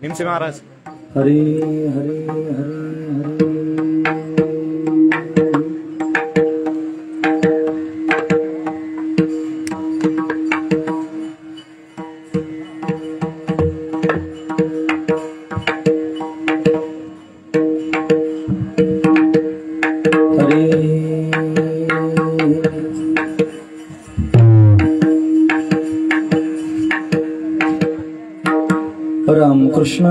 निमसे महाराज हरे हरे हरे राम कृष्ण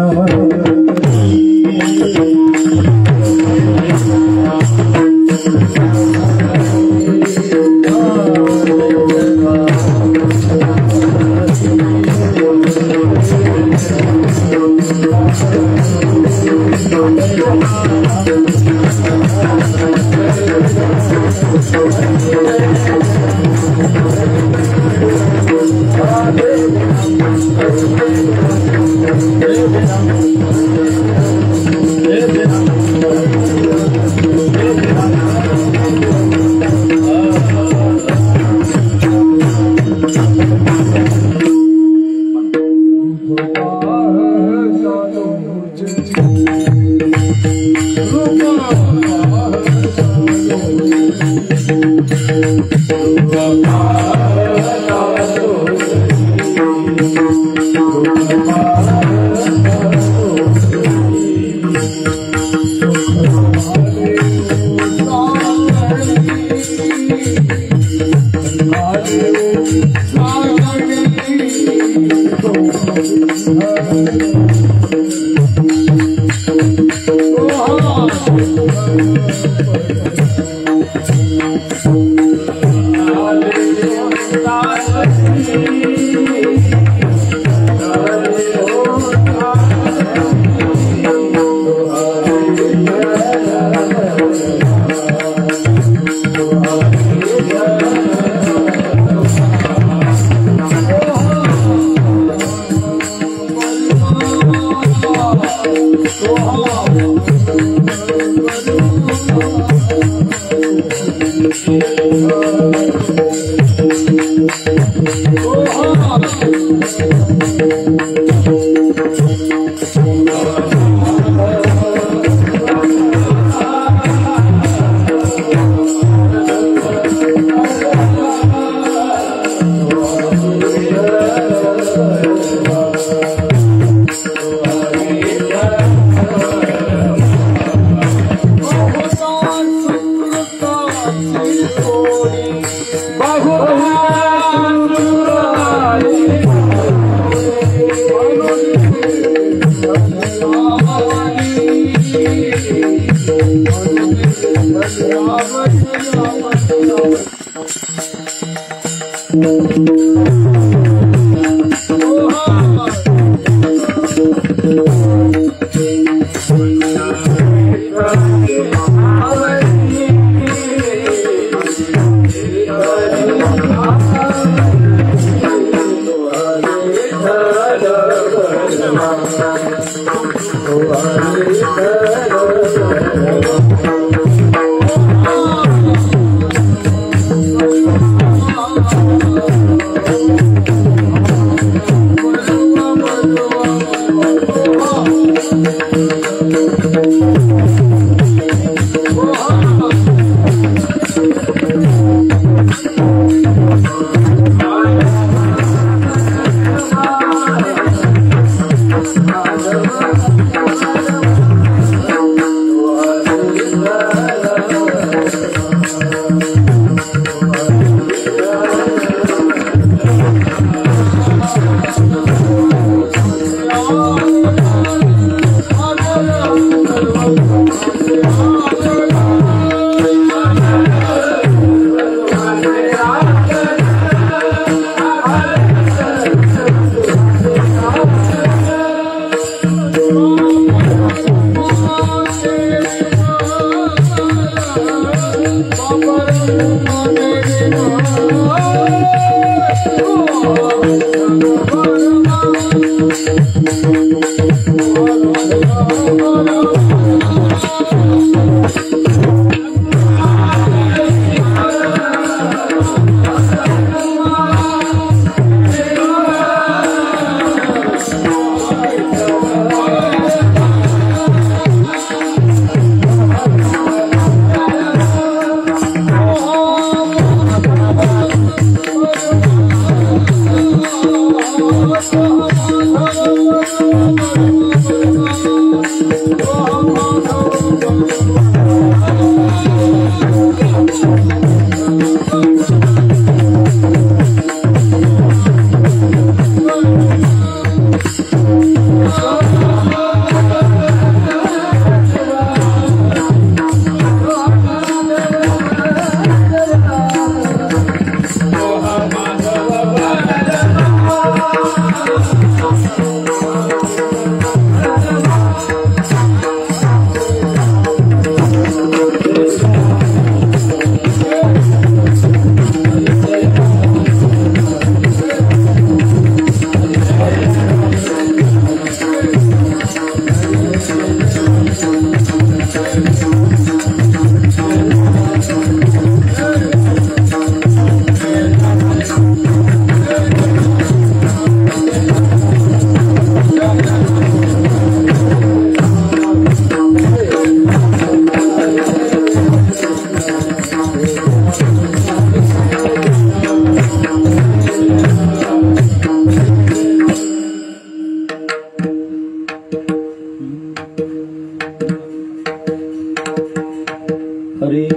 हरे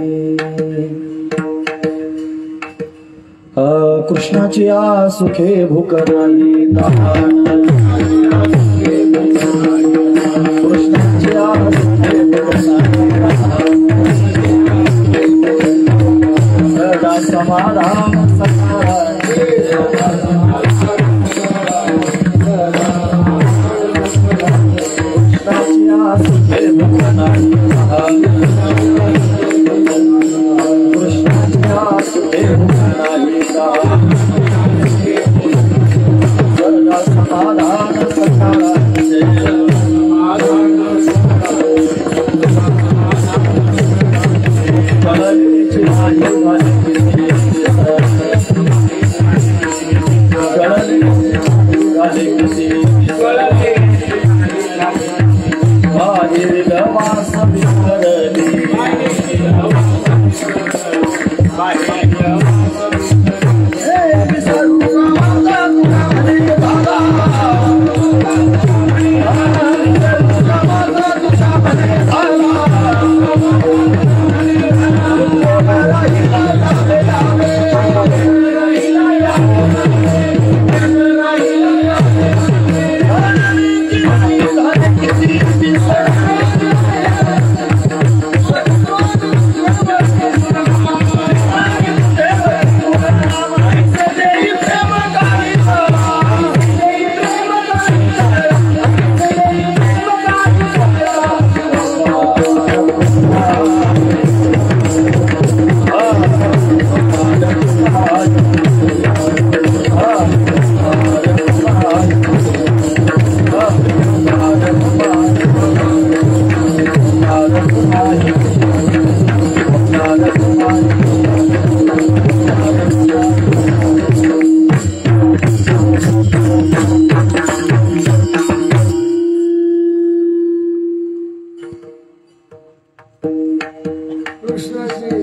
कृष्णाची सुखे भूक नाही दान कृष्णाची सुखे भूक नाही सदा समाधान सुखे भूक नाही कृष्णाच्या सुखे भूक नाही सदा समाधान Krishna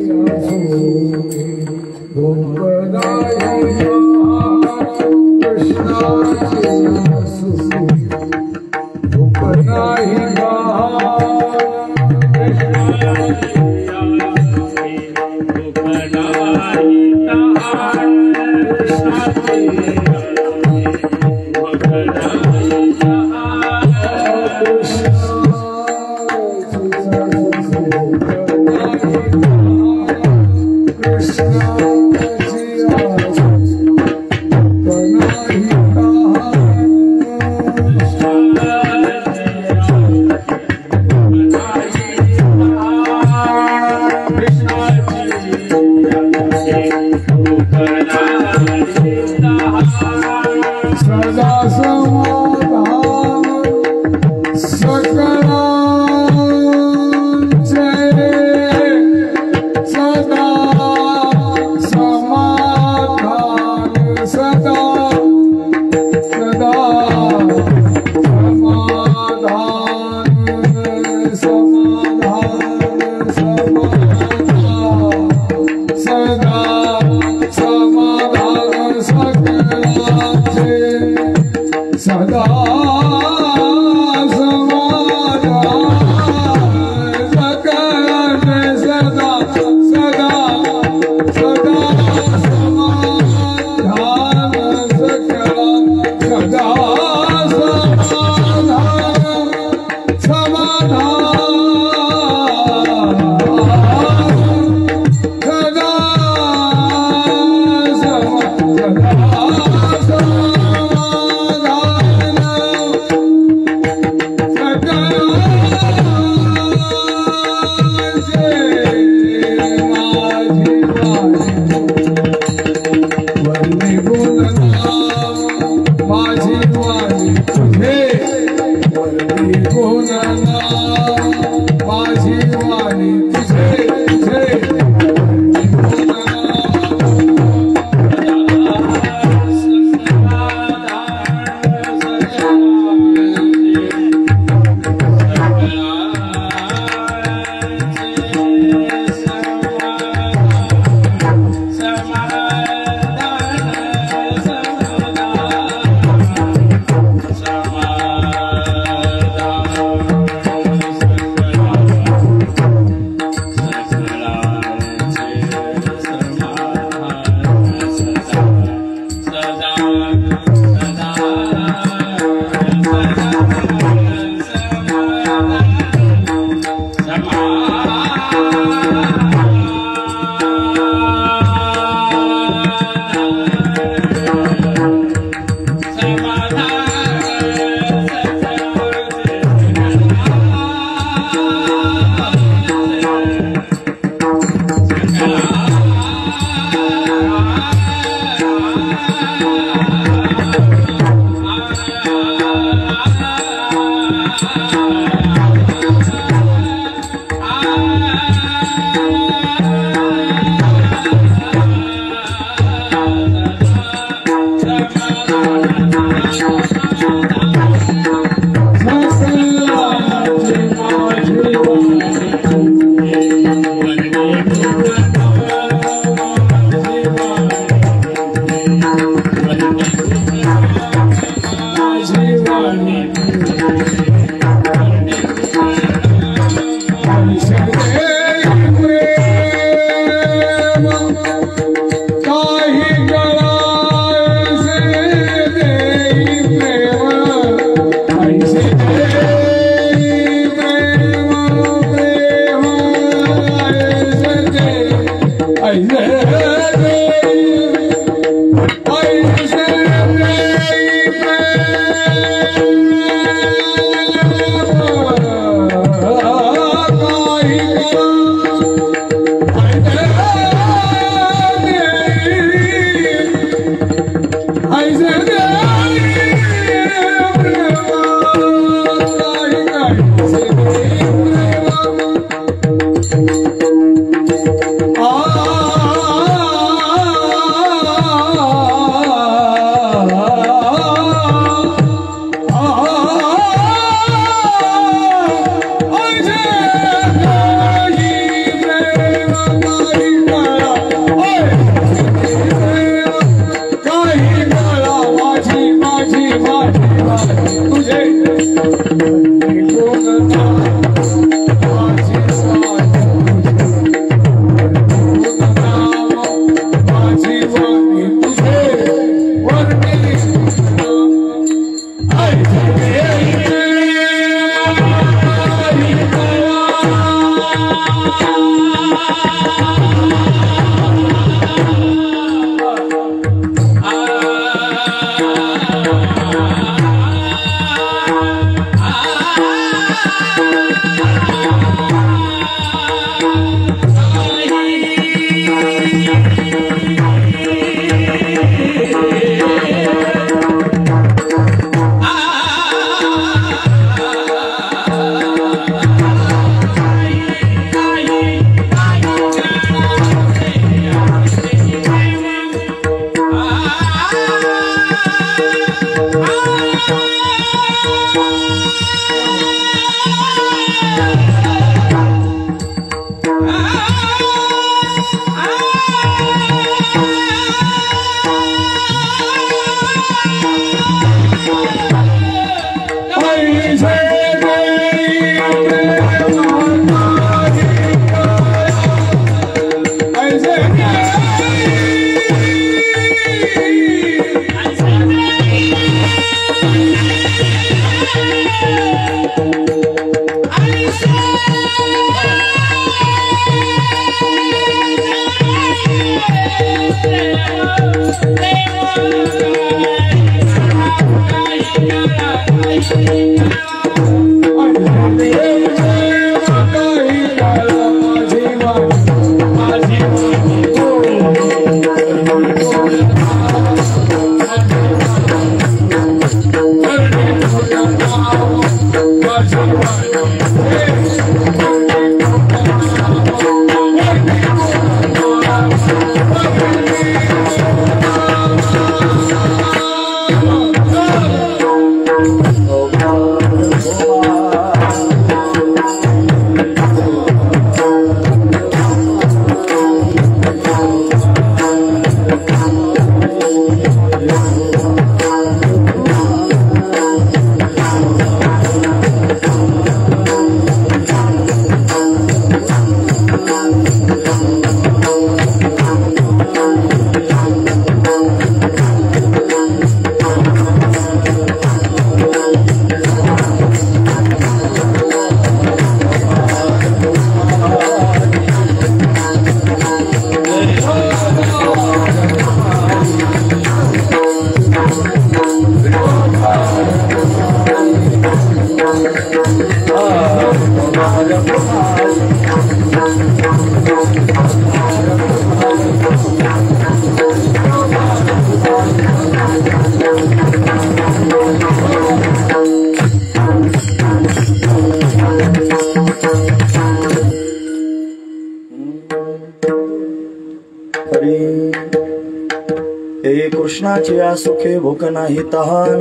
हे कृष्णाचे सुखे भूक नाही तहान,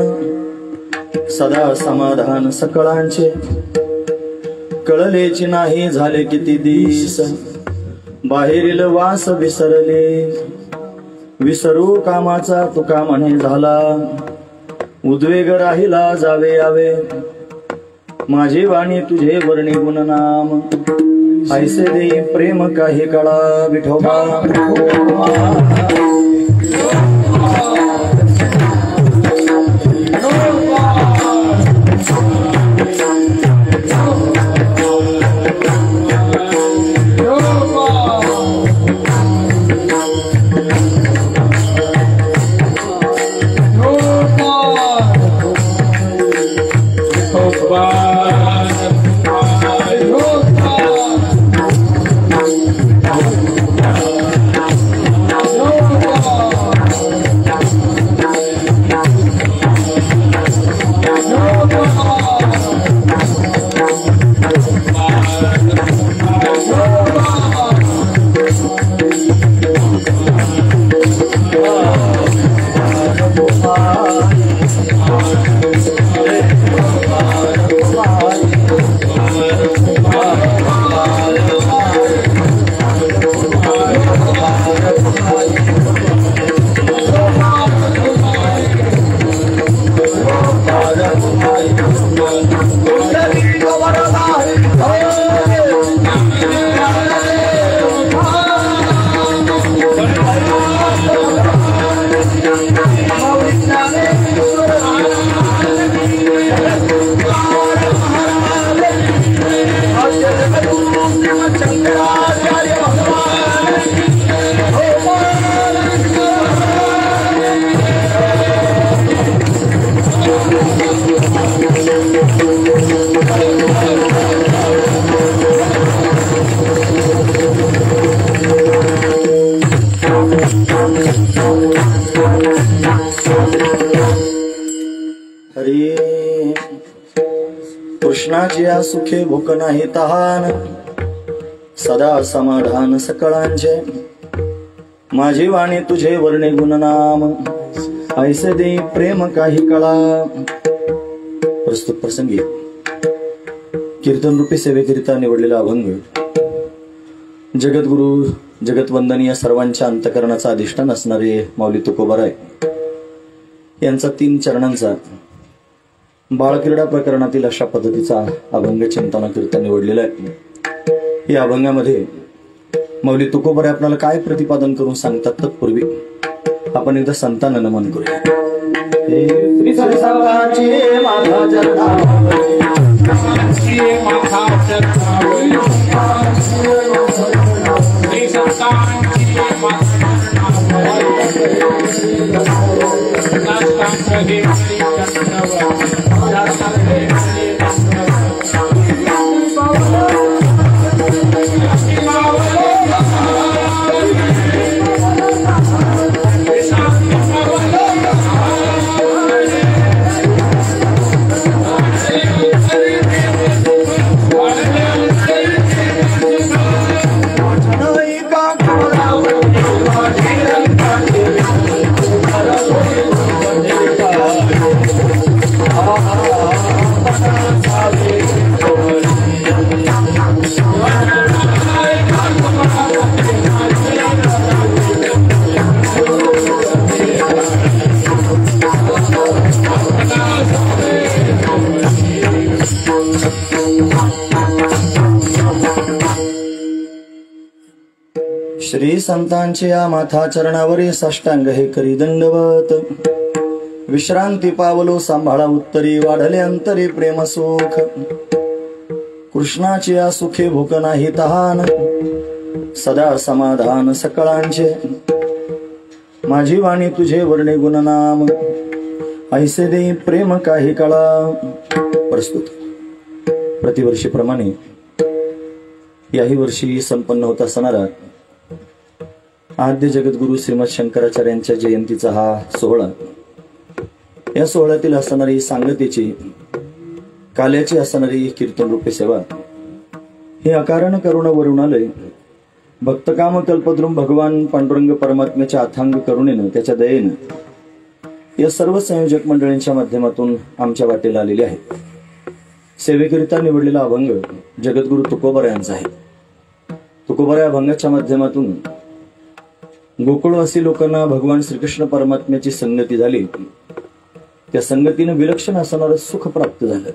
सदा समाधान सकळांचे, कळलेची नाही झाले किती दिस, बाहेरील वास विसरले, विसरू कामाचा तुका म्हणे झाला, उद्वेग राहिला जावे यावे, माझी वाणी तुझे वर्णी गुणनाम, ऐसे देई प्रेम काही कळा विठोबा। कृष्णाची या सुखे भूक नाही तहान, सदा समाधान सकळांचे. माझी वाणी तुझे वर्णे गुणनाम, ऐसे दे प्रेम काही कळा. प्रस्तुत प्रसंगी कीर्तन रूपी सेवेकरिता निवडलेला अभंग जगद्गुरु जगतवंदनीय सर्वांच्या अंतकरणाचा अधिष्ठान असणारे माऊली तुकोबाराय यांचा 3 चरणांचा बाळक्रीडा प्रकरणातील अशा पद्धतीचा अभंग चिंतन कीर्तन निवडलेला आहे. या अभंगामध्ये माऊली तुकोबाराय आपल्याला काय प्रतिपादन करून सांगतात तत्पूर्वी आपण एकदा संतांना नमन करूया. श्री संतांची माता जगदावरी, श्री संतांचे या माथा चरणावरी साष्टांग हे करी दंडवत. विश्रांती पावलो सांभाळा उत्तरी, वाढले अंतरी प्रेम सुख. कृष्णाची या सुखे भूक नाही तहान, सदा समाधान सकळांचे. माझी वाणी तुझे वर्णे गुणनाम, ऐसे दे प्रेम काही कळा. प्रस्तुत प्रतिवर्षीप्रमाणे याही वर्षी संपन्न होत असणारा आद्य जगद्गुरु श्रीमद शंकराचार्यांच्या जयंतीचा हा सोहळा, या सोहळ्यातील असणारी सांगतेची काल्याची असणारी कीर्तन रूपी सेवा, हे अकारण करुण वरुणालय भक्तकाम कल्पद्रुम भगवान पांडुरंग परमात्म्याच्या अथांग करुणेनं त्याच्या दयेनं या सर्व संयोजक मंडळींच्या माध्यमातून आमच्या वाटेला आलेले आहे. सेवेकरिता निवडलेला अभंग जगद्गुरु तुकोबाराय यांचा आहे. तुकोबाराय अभंगाच्या माध्यमातून गोकुळवासी लोकांना भगवान श्रीकृष्ण परमात्म्याची संगती झाली. त्या संगतीनं विलक्षण असणारं सुख प्राप्त झालं.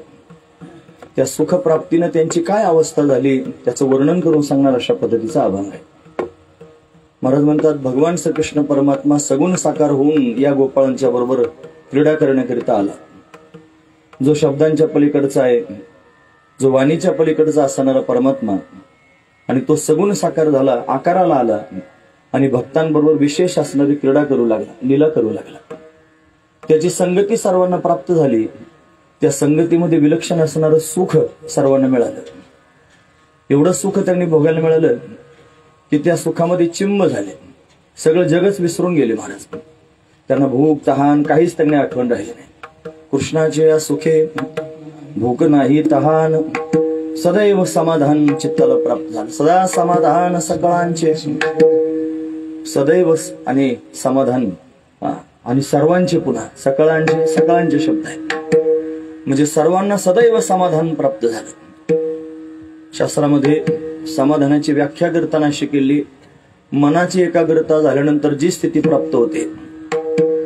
त्या सुख प्राप्तीनं त्यांची काय अवस्था झाली त्याचं वर्णन करून सांगणार अशा पद्धतीचा अभंग आहे. महाराज म्हणतात, भगवान श्रीकृष्ण परमात्मा सगुण साकार होऊन या गोपाळांच्या बरोबर क्रीडा करण्याकरिता आला. जो शब्दांच्या पलीकडचा आहे, जो वाणीच्या पलीकडचा असणारा परमात्मा, आणि तो सगुण साकार झाला, आकाराला आला आणि भक्तांबरोबर विशेष असणारी क्रीडा करू लागला, लीला करू लागला. त्याची संगती सर्वांना प्राप्त झाली. त्या संगतीमध्ये विलक्षण असणारं सुख सर्वांना मिळालं. एवढं सुख त्यांनी भोगायला मिळालं की त्या सुखामध्ये चिंब झाले. सगळं जगच विसरून गेले महाराज. त्यांना भूक तहान काहीच त्यांनी आठवण राहिली नाही. कृष्णाचे या सुखे भूक नाही तहान, सदैव समाधान चित्ताला प्राप्त झालं. सदा समाधान सकळांचे, सदैव आणि समाधान आणि सर्वांचे, पुन्हा सकळांचे, सकळांचे शब्द आहेत म्हणजे सर्वांना सदैव समाधान प्राप्त झालं. शास्त्रामध्ये समाधानाची व्याख्या करताना अशी केली, मनाची एकाग्रता झाल्यानंतर जी स्थिती प्राप्त होते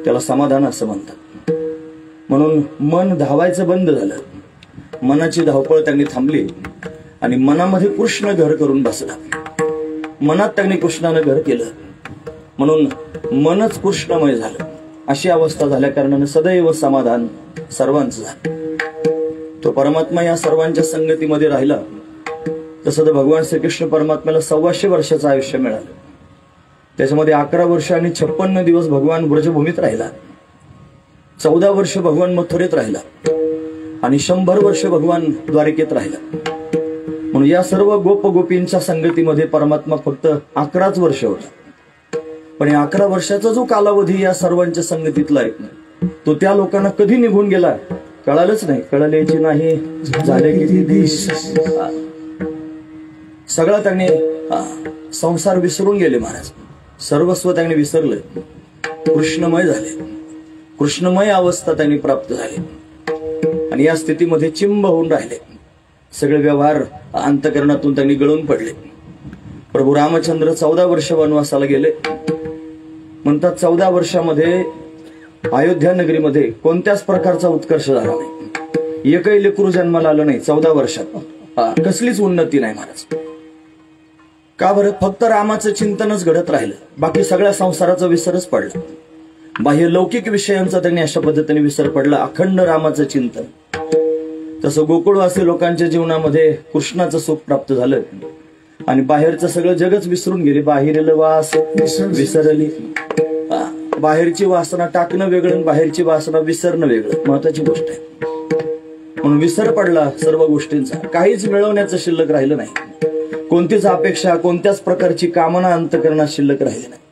त्याला समाधान असं म्हणतात. म्हणून मन धावायचं बंद झालं, मनाची धावपळ त्यांनी थांबली आणि मनामध्ये कृष्ण घर करून बसला. मनात त्यांनी कृष्णानं घर केलं म्हणून मनच कृष्णमय झालं. अशी अवस्था झाल्या कारणाने सदैव समाधान सर्वांचं झालं. तो परमात्मा या सर्वांच्या संगतीमध्ये राहिला. तसं तर भगवान श्रीकृष्ण परमात्म्याला 125 वर्षाचं आयुष्य मिळालं. त्याच्यामध्ये 11 वर्ष आणि 56 दिवस भगवान व्रजभूमीत राहिला, 14 वर्ष भगवान मथुरेत राहिला आणि 100 वर्ष भगवान द्वारिकेत राहिला. म्हणून या सर्व गोप गोपींच्या संगतीमध्ये परमात्मा फक्त 11च वर्ष होता. पण या 11 वर्षाचा जो कालावधी या सर्वांच्या संगतीतला आहे तो त्या लोकांना कधी निघून गेला कळालंच नाही, कळल्याची नाही झाले किती दिस. सगळं त्यांनी संसार विसरून गेले महाराज. सर्वस्व त्यांनी विसरलं, कृष्णमय झाले. कृष्णमय अवस्था त्यांनी प्राप्त झाली आणि या स्थितीमध्ये चिंब होऊन राहिले. सगळे व्यवहार अंतःकरणातून त्यांनी गळून पडले. प्रभू रामचंद्र 14 वर्ष वनवासाला गेले. म्हणतात 14 वर्षामध्ये अयोध्या नगरीमध्ये कोणत्याच प्रकारचा उत्कर्ष झाला नाही. एकही लेकरू जन्माला आलं नाही 14 वर्षात. कसलीच उन्नती नाही महाराज. का बरं? फक्त रामाचं चिंतनच घडत राहिलं, बाकी सगळ्या संसाराचा विसरच पडला. बाह्य लौकिक विषयांचा त्यांनी अशा पद्धतीने विसर पडला. अखंड रामाचं चिंतन. तसं गोकुळवासी लोकांच्या जीवनामध्ये कृष्णाचं सुख प्राप्त झालं आणि बाहेरचं सगळं जगच विसरून गेले. बाहेरील वास विसरली. बाहेरची वासना टाकणं वेगळं, बाहेरची वासना विसरणं वेगळं. महत्वाची गोष्ट आहे. म्हणून विसर पडला सर्व गोष्टींचा. काहीच मिळवण्याचं शिल्लक राहिलं नाही. कोणतीच अपेक्षा, कोणत्याच प्रकारची कामना अंतःकरणात शिल्लक राहिली नाही.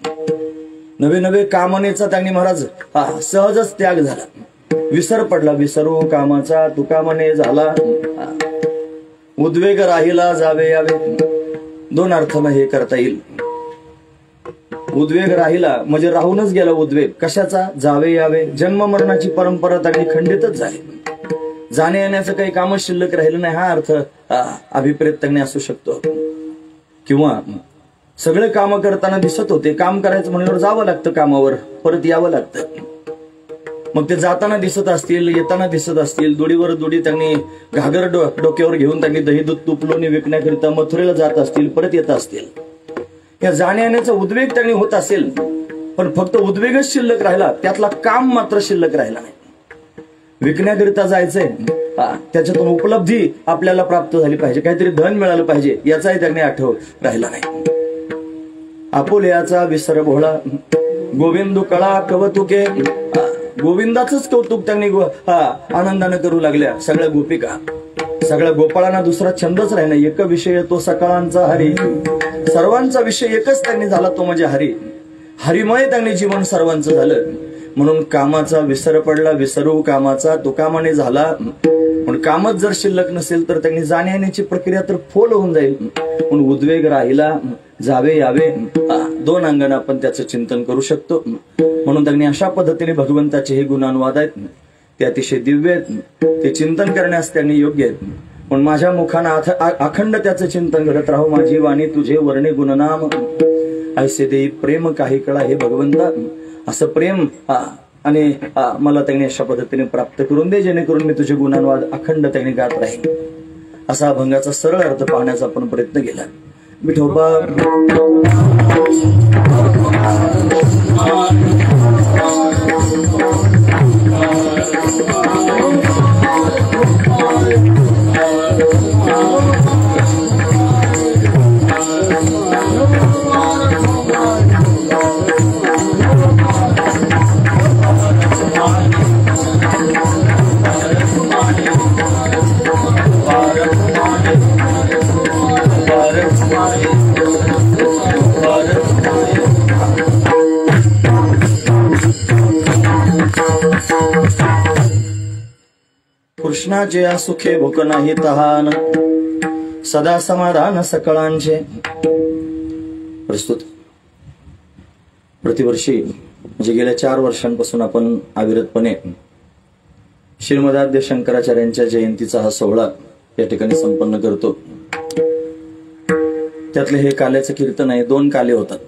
नवे नवे कामनेचा त्यांनी महाराज सहजच त्याग झाला. विसर पडला. विसरू कामाचा तुका मने झाला. उद्वेग राहिला जावे यावे. 2 अर्थानं हे करता येईल. उद्वेग राहिला म्हणजे राहूनच गेला उद्वेग. कशाचा? जावे यावे. जन्म मरणाची परंपरा त्यांनी खंडितच झाली. जाणे येण्याचं काही कामच शिल्लक राहिलं नाही. हा अर्थ अभिप्रेत त्यांनी असू शकतो. किंवा सगळे काम करताना दिसत होते. काम करायचं म्हणल्यावर जावं लागतं कामावर, परत यावं लागतं. मग ते जाताना दिसत असतील, येताना दिसत असतील. दुडीवर दुडी त्यांनी घागर डोक्यावर घेऊन त्यांनी दही दूध तूप लोणी विकण्याकरिता मथुरेला जात असतील, परत येत असतील. या जाण्या येण्याचा उद्वेग त्यांनी होत असेल, पण फक्त उद्वेगच शिल्लक राहिला, त्यातला काम मात्र शिल्लक राहिला नाही. विकण्याकरिता जायचंय, त्याच्यातून उपलब्धी आपल्याला प्राप्त झाली पाहिजे, काहीतरी धन मिळालं पाहिजे, याचाही त्यांनी आठव राहिला नाही. आपुल्याचा विसर भोळा गोविंदू कळा कवतुके. गोविंदाचंच कौतुक त्यांनी आनंदानं करू लागल्या सगळ्या गोपिका. सगळ्या गोपाळांना दुसरा छंदच राहिला. एक विषय तो सकाळांचा हरी. सर्वांचा विषय एकच त्यांनी झाला, तो म्हणजे हरी. हरिमय त्यांनी जीवन सर्वांचं झालं. म्हणून कामाचा विसर पडला. विसरू कामाचा तुकामाने झाला. पण कामच जर शिल्लक नसेल तर त्यांनी जाण्या येण्याची प्रक्रिया तर फोल होऊन जाईल. म्हणून उद्वेग राहिला जावे यावे. 2 अंगाने आपण त्याचं चिंतन करू शकतो. म्हणून त्यांनी अशा पद्धतीने भगवंताचे हे गुणानुवाद आहेत, ते अतिशय दिव्य आहेत. ते चिंतन करण्यास त्यांनी योग्य आहेत. पण माझ्या मुखानं अखंड त्याचं चिंतन घडत राहू. माझी वाणी तुझे वर्णे गुणनाम ऐसे देई प्रेम काही कळा. हे भगवंता, असं प्रेम आणि मला त्यांनी अशा पद्धतीने प्राप्त करून दे, जेणेकरून मी तुझे गुणानुवाद अखंड त्यांनी गात राहील. असा अभंगाचा सरळ अर्थ पाहण्याचा आपण प्रयत्न केला. विठोबा कृष्णाचे या सुखे भूक नाही तहान, सदा समाधान सकळांचे. प्रस्तुत प्रतिवर्षी म्हणजे गेल्या 4 वर्षांपासून आपण अविरतपणे श्रीमदाद्य शंकराचार्यांच्या जयंतीचा हा सोहळा या ठिकाणी संपन्न करतो. त्यातले हे काल्याचं कीर्तन आहे. 2 काले होतात.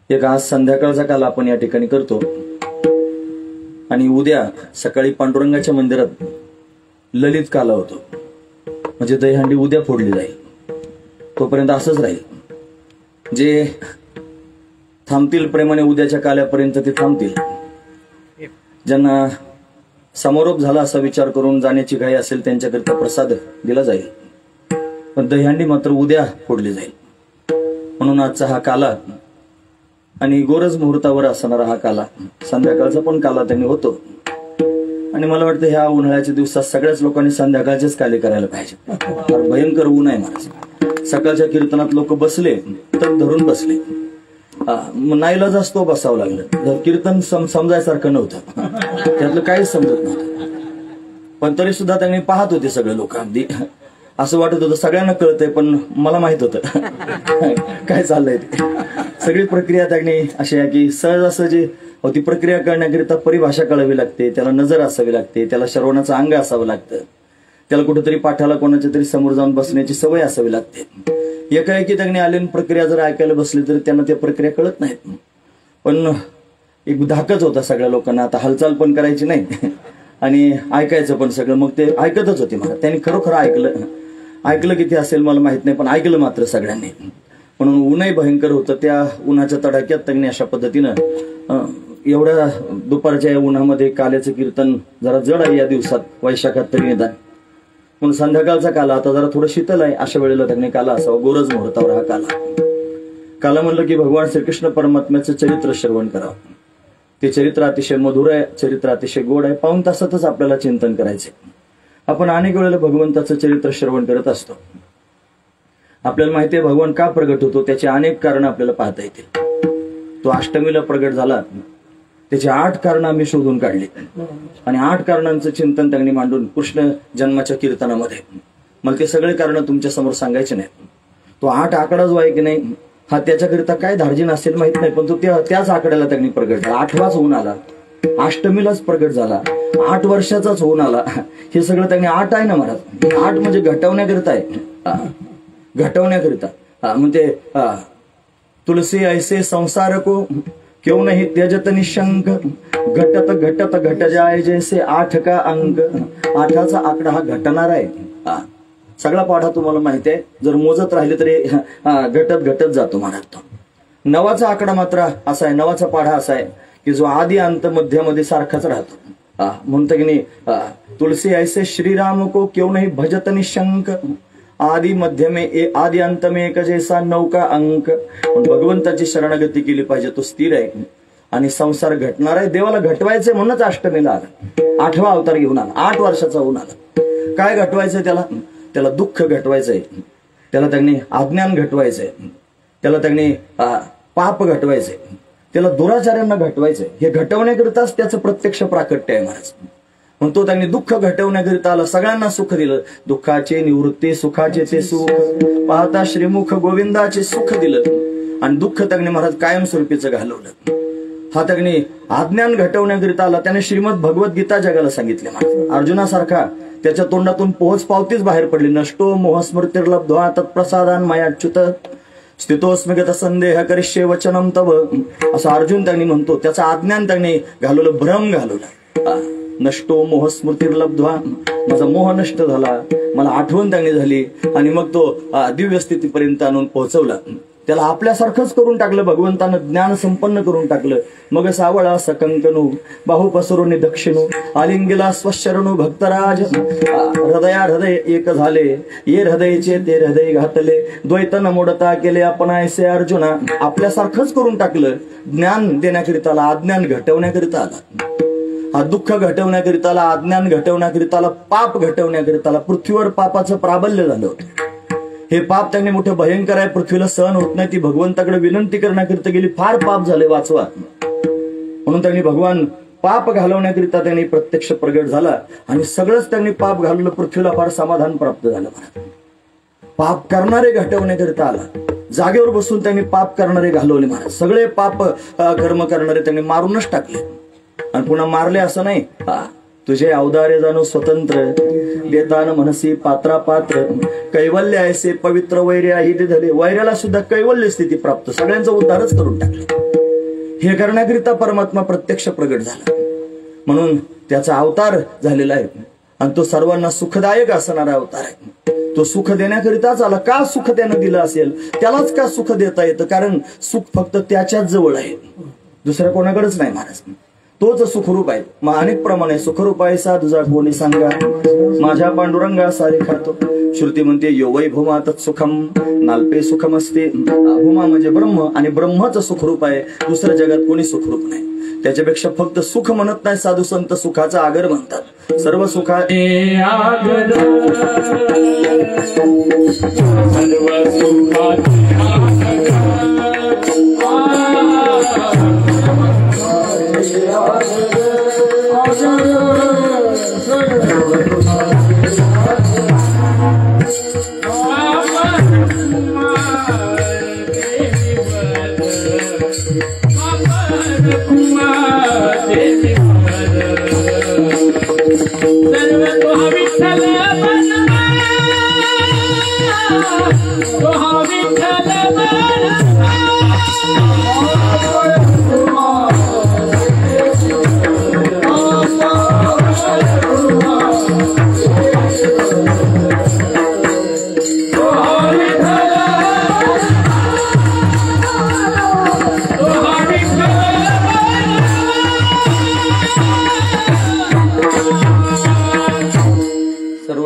एक आज संध्याकाळचा काल आपण या ठिकाणी करतो आणि उद्या सकाळी पांडुरंगाच्या मंदिरात ललित काला होतो. म्हणजे दहीहंडी उद्या फोडली जाईल. तोपर्यंत असंच राहील. जे थांबतील प्रेमाने उद्याच्या काल्यापर्यंत ते थांबतील. ज्यांना समारोप झाला असा विचार करून जाण्याची घाई असेल त्यांच्याकरिता प्रसाद दिला जाईल. पण दहीहंडी मात्र उद्या फोडली जाईल. म्हणून आजचा हा काला आणि गोरज मुहूर्तावर असणारा हा काला, संध्याकाळचा पण काला त्यांनी होतो. आणि मला वाटतं ह्या उन्हाळ्याच्या दिवसात सगळ्याच लोकांनी संध्याकाळचेच काले करायला पाहिजे. फार भयंकर ऊन आहे महाराज. सकाळच्या कीर्तनात लोक बसले तर धरून बसले. नाईलाज असतो बसावं लागलं. कीर्तन समजायसारखं नव्हतं. त्यातलं काहीच समजत नव्हतं. पण तरी सुद्धा त्यांनी पाहत होते सगळे लोक. अगदी असं वाटत होतं सगळ्यांना कळतंय, पण मला माहित होतं काय चाललंय ते. सगळी प्रक्रिया त्यांनी अशी आहे की सहजासहजी ती प्रक्रिया करण्याकरिता परिभाषा कळावी लागते, त्याला नजर असावी लागते, त्याला श्रवणाचं अंग असावं लागतं, त्याला कुठेतरी पाठाला कोणाच्या तरी समोर जाऊन बसण्याची सवय असावी लागते. एकाएकी त्यांनी आलेली प्रक्रिया जर ऐकायला बसली तरी त्यांना त्या प्रक्रिया कळत नाहीत. पण एक धाकच होता सगळ्या लोकांना, आता हालचाल पण करायची नाही आणि ऐकायचं पण सगळं. मग ते ऐकतच होते. मला त्यांनी खरोखर ऐकलं किती असेल मला माहित नाही, पण ऐकलं मात्र सगळ्यांनी. म्हणून ऊनही भयंकर होतं. त्या उन्हाच्या तडाक्यात त्यांनी अशा पद्धतीनं एवढ्या दुपारच्या उन्हामध्ये काल्याचं कीर्तन जरा जड आहे या दिवसात, वैशाखात तरी निदान. म्हणून संध्याकाळचा काला आता जरा थोडं शीतल आहे, अशा वेळेला त्यांनी काला असावा, गोरज मुहूर्तावर हा काला म्हणलं की भगवान श्रीकृष्ण परमात्म्याचं चरित्र श्रवण करावं. ते चरित्र अतिशय मधुर आहे, चरित्र अतिशय गोड आहे. पाऊण तासातच आपल्याला चिंतन करायचे. आपण अनेक वेळेला भगवंताचं चरित्र श्रवण करत असतो. आपल्याला माहिती आहे भगवान का प्रगट होतो, त्याची अनेक कारण आपल्याला पाहता येतील. तो अष्टमीला प्रगट झाला, त्याची 8 कारणं आम्ही शोधून काढली आणि 8 कारणांचं चिंतन त्यांनी मांडून कृष्ण जन्माच्या कीर्तनामध्ये. मला ते सगळे कारण तुमच्या समोर सांगायचे नाही. तो 8 आकडा जो आहे की नाही, हा त्याच्याकरिता काय धार्जिन असेल माहित नाही, पण तो त्याच आकड्याला त्यांनी प्रगट झाला. 8वाच होऊन आला, अष्टमीलाच प्रगट झाला, 8 वर्षाचाच होऊन आला. हे सगळं त्यांनी 8 आहे ना महाराज, 8 म्हणजे घटवण्याकरिता आहे, घटवण्याकरिता. म्हणजे तुलसी ऐसे संसार को क्यों नहीं त्यजत निशंक, घटत घटत घट जाय जैसे 8 का अंक. 8चा आकडा हा घटणार आहे. सगळा पाढा तुम्हाला माहिती आहे, जर मोजत राहिले तरी घटत जातो महाराज तो. 9चा आकडा मात्र असा आहे, 9चा पाढा असा आहे की जो आदि अंत मध्यामध्ये सारखाच राहतो. म्हणतो की नाही, तुलसी ऐसे श्रीराम को क्यों नहीं भजत निशंक, आदि मध्य में आदि अंत में एक जैसा 9 का अंक. भगवंताची शरणागती केली पाहिजे, तो स्थिर आहे आणि संसार घटणार आहे. देवाला घटवायचे म्हणूनच अष्टमीला आला, 8वा अवतार घेऊन आला, 8 वर्षाचा होऊन आला. काय घटवायचंय त्याला दुःख घटवायचंय, त्याला त्यांनी अज्ञान घटवायचंय, त्याला त्यांनी पाप घटवायचंय, त्याला दुराचार्यांना घटवायचंय. हे घटवण्याकरिताच त्याचं प्रत्यक्ष प्राकट्य आहे महाराज. म्हणून तो त्यांनी दुःख घटवण्याकरिता आला, सगळ्यांना सुख दिलं. दुःखाचे निवृत्ती, सुखाचे ते सुख पाहता श्रीमुख गोविंदाचे सुख दिलं आणि दुःख त्यांनी महाराज कायमस्वरूपीचं घालवलं. हा त्यांनी अज्ञान घटवण्याकरिता आला. त्याने श्रीमद भगवद्गीता जगाला सांगितले महाराज. अर्जुनासारखा त्याच्या तोंडातून पोहोच पावतीच बाहेर पडली. नष्टो मोहस्मृतिर्लब्ध्वा तत्प्रसादान मयाच्युत स्थितोस्मि गत संदेह करिष्ये वचनम तव, असं अर्जुन त्यांनी म्हणतो. त्याचं अज्ञान त्यांनी घालवलं, भ्रम घालवला. नष्टो मोहस्मृतिर्लब्ध्वा, माझा मोह नष्ट झाला, मला आठवण त्यांनी झाली आणि मग तो दिव्य स्थितीपर्यंत आणून पोहोचवला. त्याला आपल्यासारखंच करून टाकलं भगवंतानं, ज्ञान संपन्न करून टाकलं. मग सावळा सकंकनू बाहू पसरून दक्षिणू आलिंगेला स्वशरणू भक्तराज, हृदय एक झाले, ये हृदयचे ते हृदय घातले, द्वैत न मोडता केले आपण ऐसे अर्जुना. आपल्यासारखंच करून टाकलं. ज्ञान देण्याकरिता आला, अज्ञान घटवण्याकरिता आला. हा दुःख घटवण्याकरिता आला, अज्ञान घटवण्याकरिता आला, पाप घटवण्याकरिता आला. पृथ्वीवर पापाचं प्राबल्य झालं होतं. हे पाप त्यांनी मोठं भयंकर आहे, पृथ्वीला सहन होत नाही. ती भगवंताकडे विनंती करण्याकरिता गेली, फार पाप झाले, वाचवा. म्हणून त्यांनी भगवान पाप घालवण्याकरिता त्यांनी प्रत्यक्ष प्रगट झाला आणि सगळंच त्यांनी पाप घालवलं. पृथ्वीला फार समाधान प्राप्त झालं. पाप करणारे घटवण्याकरिता आला. जागेवर बसून त्यांनी पाप करणारे घालवले महाराज. सगळे पाप कर्म करणारे त्यांनी मारूनच टाकले आणि पुन्हा मारले असं नाही. तुझे अवदारे जाणू स्वतंत्र, देतान मनसी पात्रा पात्र, कैवल्य ऐसे पवित्र वैर्या ही झाले. वैर्याला सुद्धा कैवल्य स्थिती प्राप्त, सगळ्यांचा उद्धारच करून टाकले. हे करण्याकरिता परमात्मा प्रत्यक्ष प्रगट झाला. म्हणून त्याचा अवतार झालेला आहे आणि तो सर्वांना सुखदायक असणारा अवतार आहे. तो सुख देण्याकरिताच आला. का सुख त्यानं दिलं असेल, त्यालाच का सुख देता येतं, कारण सुख फक्त त्याच्याच जवळ आहे, दुसऱ्या कोणाकडेच नाही महाराज. तोच सुखरूप आहे. मग अनेक प्रमाणे सुखरूप आहे सा तुझा कोणी सांगा, माझ्या पांडुरंगा सारे खातो. श्रुती म्हणते यो वै भूमा तत्सुखम नाल्पे सुखम असते. भूमा म्हणजे ब्रह्म आणि ब्रह्मच सुखरूप आहे, दुसऱ्या जगात कोणी सुखरूप नाही. त्याच्यापेक्षा फक्त सुख म्हणत नाही साधू संत, सुखाचा आगर म्हणतात. सर्व सुखा Hallelujah.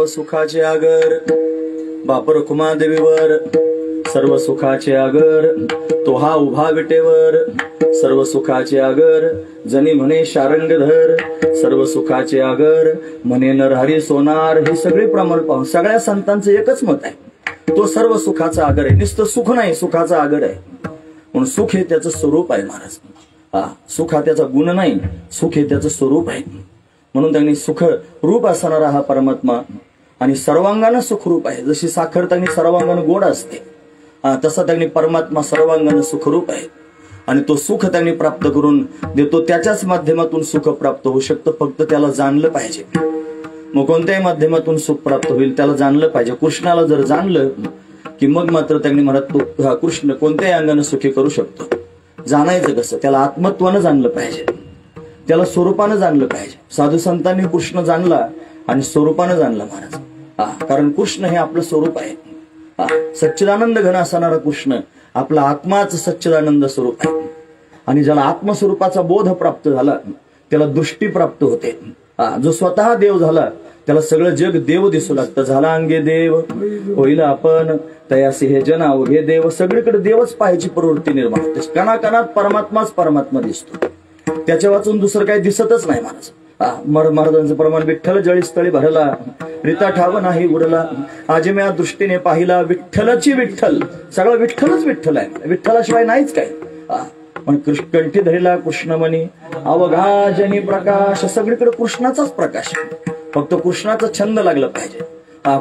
सुखाचे आगर बाप रखुमादेवीवर, सर्व सुखाचे आगर तो हा उभा विटेवर, सर्व सुखाचे आगर जनी म्हणे शारंगधर, सर्व सुखाचे आगर म्हणे नरहरी सोनार. ही सगळी प्रमाण पाहून सगळ्या संतांचं एकच मत आहे, तो सर्व सुखाचा आगर आहे. नुसतं सुख नाही, सुखाचा आगर आहे. म्हणून सुख हे त्याचं स्वरूप आहे महाराज. सुख हा त्याचा गुण नाही, सुख हे त्याचं स्वरूप आहे. म्हणून त्यांनी सुख रूप असणारा हा परमात्मा आणि सर्वांगानं सुखरूप आहे. जशी साखर त्यांनी सर्वांगानं गोड असते, तसा त्यांनी परमात्मा सर्वांगानं सुखरूप आहे. आणि तो सुख त्यांनी प्राप्त करून देतो. त्याच्याच माध्यमातून सुख प्राप्त होऊ शकतं, फक्त त्याला जाणलं पाहिजे. मग कोणत्याही माध्यमातून सुख प्राप्त होईल त्याला जाणलं पाहिजे. कृष्णाला जर जाणलं की मग मात्र त्यांनी म्हणत तो कृष्ण कोणत्याही अंगानं सुखी करू शकतो. जाणायचं कसं? त्याला आत्मत्वानं जाणलं पाहिजे, त्याला स्वरूपानं जाणलं पाहिजे. साधू संतांनी कृष्ण जाणला आणि स्वरूपानं जाणला महाराज. कारण कृष्ण हे आपलं स्वरूप आहे. सच्चिदानंद घन असणारा कृष्ण आपला आत्माच सच्चिदानंद स्वरूप आहे. आणि ज्याला आत्मस्वरूपाचा बोध प्राप्त झाला त्याला दृष्टी प्राप्त होते. जो स्वतः देव झाला त्याला सगळं जग देव दिसू लागतं. झाला अंगे देव होईल आपण तयासी हे जन अवघे देव. सगळीकडे देवच पाहायची प्रवृत्ती निर्माण होते. कणाकणात परमात्माच परमात्मा दिसतो, त्याच्या वाचून दुसरं काही दिसतच नाही महाराज. महाराजांचं प्रमाण विठ्ठल जळीस्थळी भरला, रीता ठाव नाही उरला, आजम्या दृष्टीने पाहिला विठ्ठलची विठ्ठल. सगळं विठ्ठलच विठ्ठल आहे, विठ्ठलाशिवाय नाहीच काय. पण कंठी धरला कृष्णमणी अवघा जनी प्रकाश. सगळीकडे कृष्णाचाच प्रकाश, फक्त कृष्णाचा छंद लागला पाहिजे.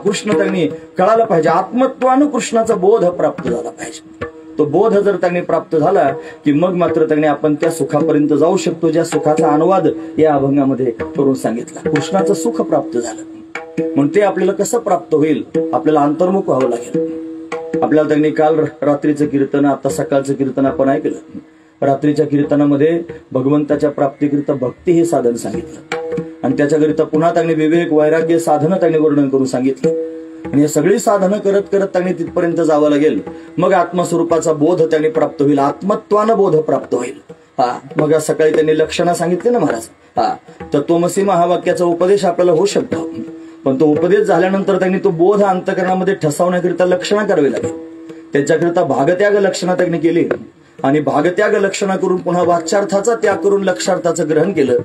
कृष्ण त्यांनी कळालं पाहिजे. आत्मत्वानं कृष्णाचा बोध प्राप्त झाला पाहिजे. तो बोध जर त्यांनी प्राप्त झाला की मग मात्र त्यांनी आपण त्या सुखापर्यंत जाऊ शकतो, ज्या सुखाचा अनुवाद या अभंगामध्ये करून सांगितला. कृष्णाचं सुख प्राप्त झालं म्हणून ते आपल्याला कसं प्राप्त होईल, आपल्याला अंतर्मुख व्हावं लागेल. आपल्याला त्यांनी काल रात्रीचं कीर्तन, आता सकाळचं कीर्तन आपण ऐकलं. रात्रीच्या कीर्तनामध्ये भगवंताच्या प्राप्तीकरिता भक्ती हे साधन सांगितलं आणि त्याच्याकरिता पुन्हा त्यांनी विवेक वैराग्य साधनं त्यांनी वर्णन करून सांगितलं. आणि हे सगळी साधनं करत करत त्यांनी तिथपर्यंत जावं लागेल. मग आत्मस्वरूपाचा बोध त्यांनी प्राप्त होईल, आत्मत्वानं बोध प्राप्त होईल. मग सकाळी त्यांनी लक्षणं सांगितले ना महाराज. तत्वमसी महावाक्याचा उपदेश आपल्याला होऊ शकतो, पण तो उपदेश झाल्यानंतर त्यांनी तो बोध अंतःकरणामध्ये ठसवण्याकरिता लक्षणं करावी लागेल. त्याच्याकरिता भागत्याग लक्षणं त्यांनी केली आणि भागत्याग लक्षणं करून पुन्हा वाच्यार्थाचा त्याग करून लक्षार्थाचं ग्रहण केलं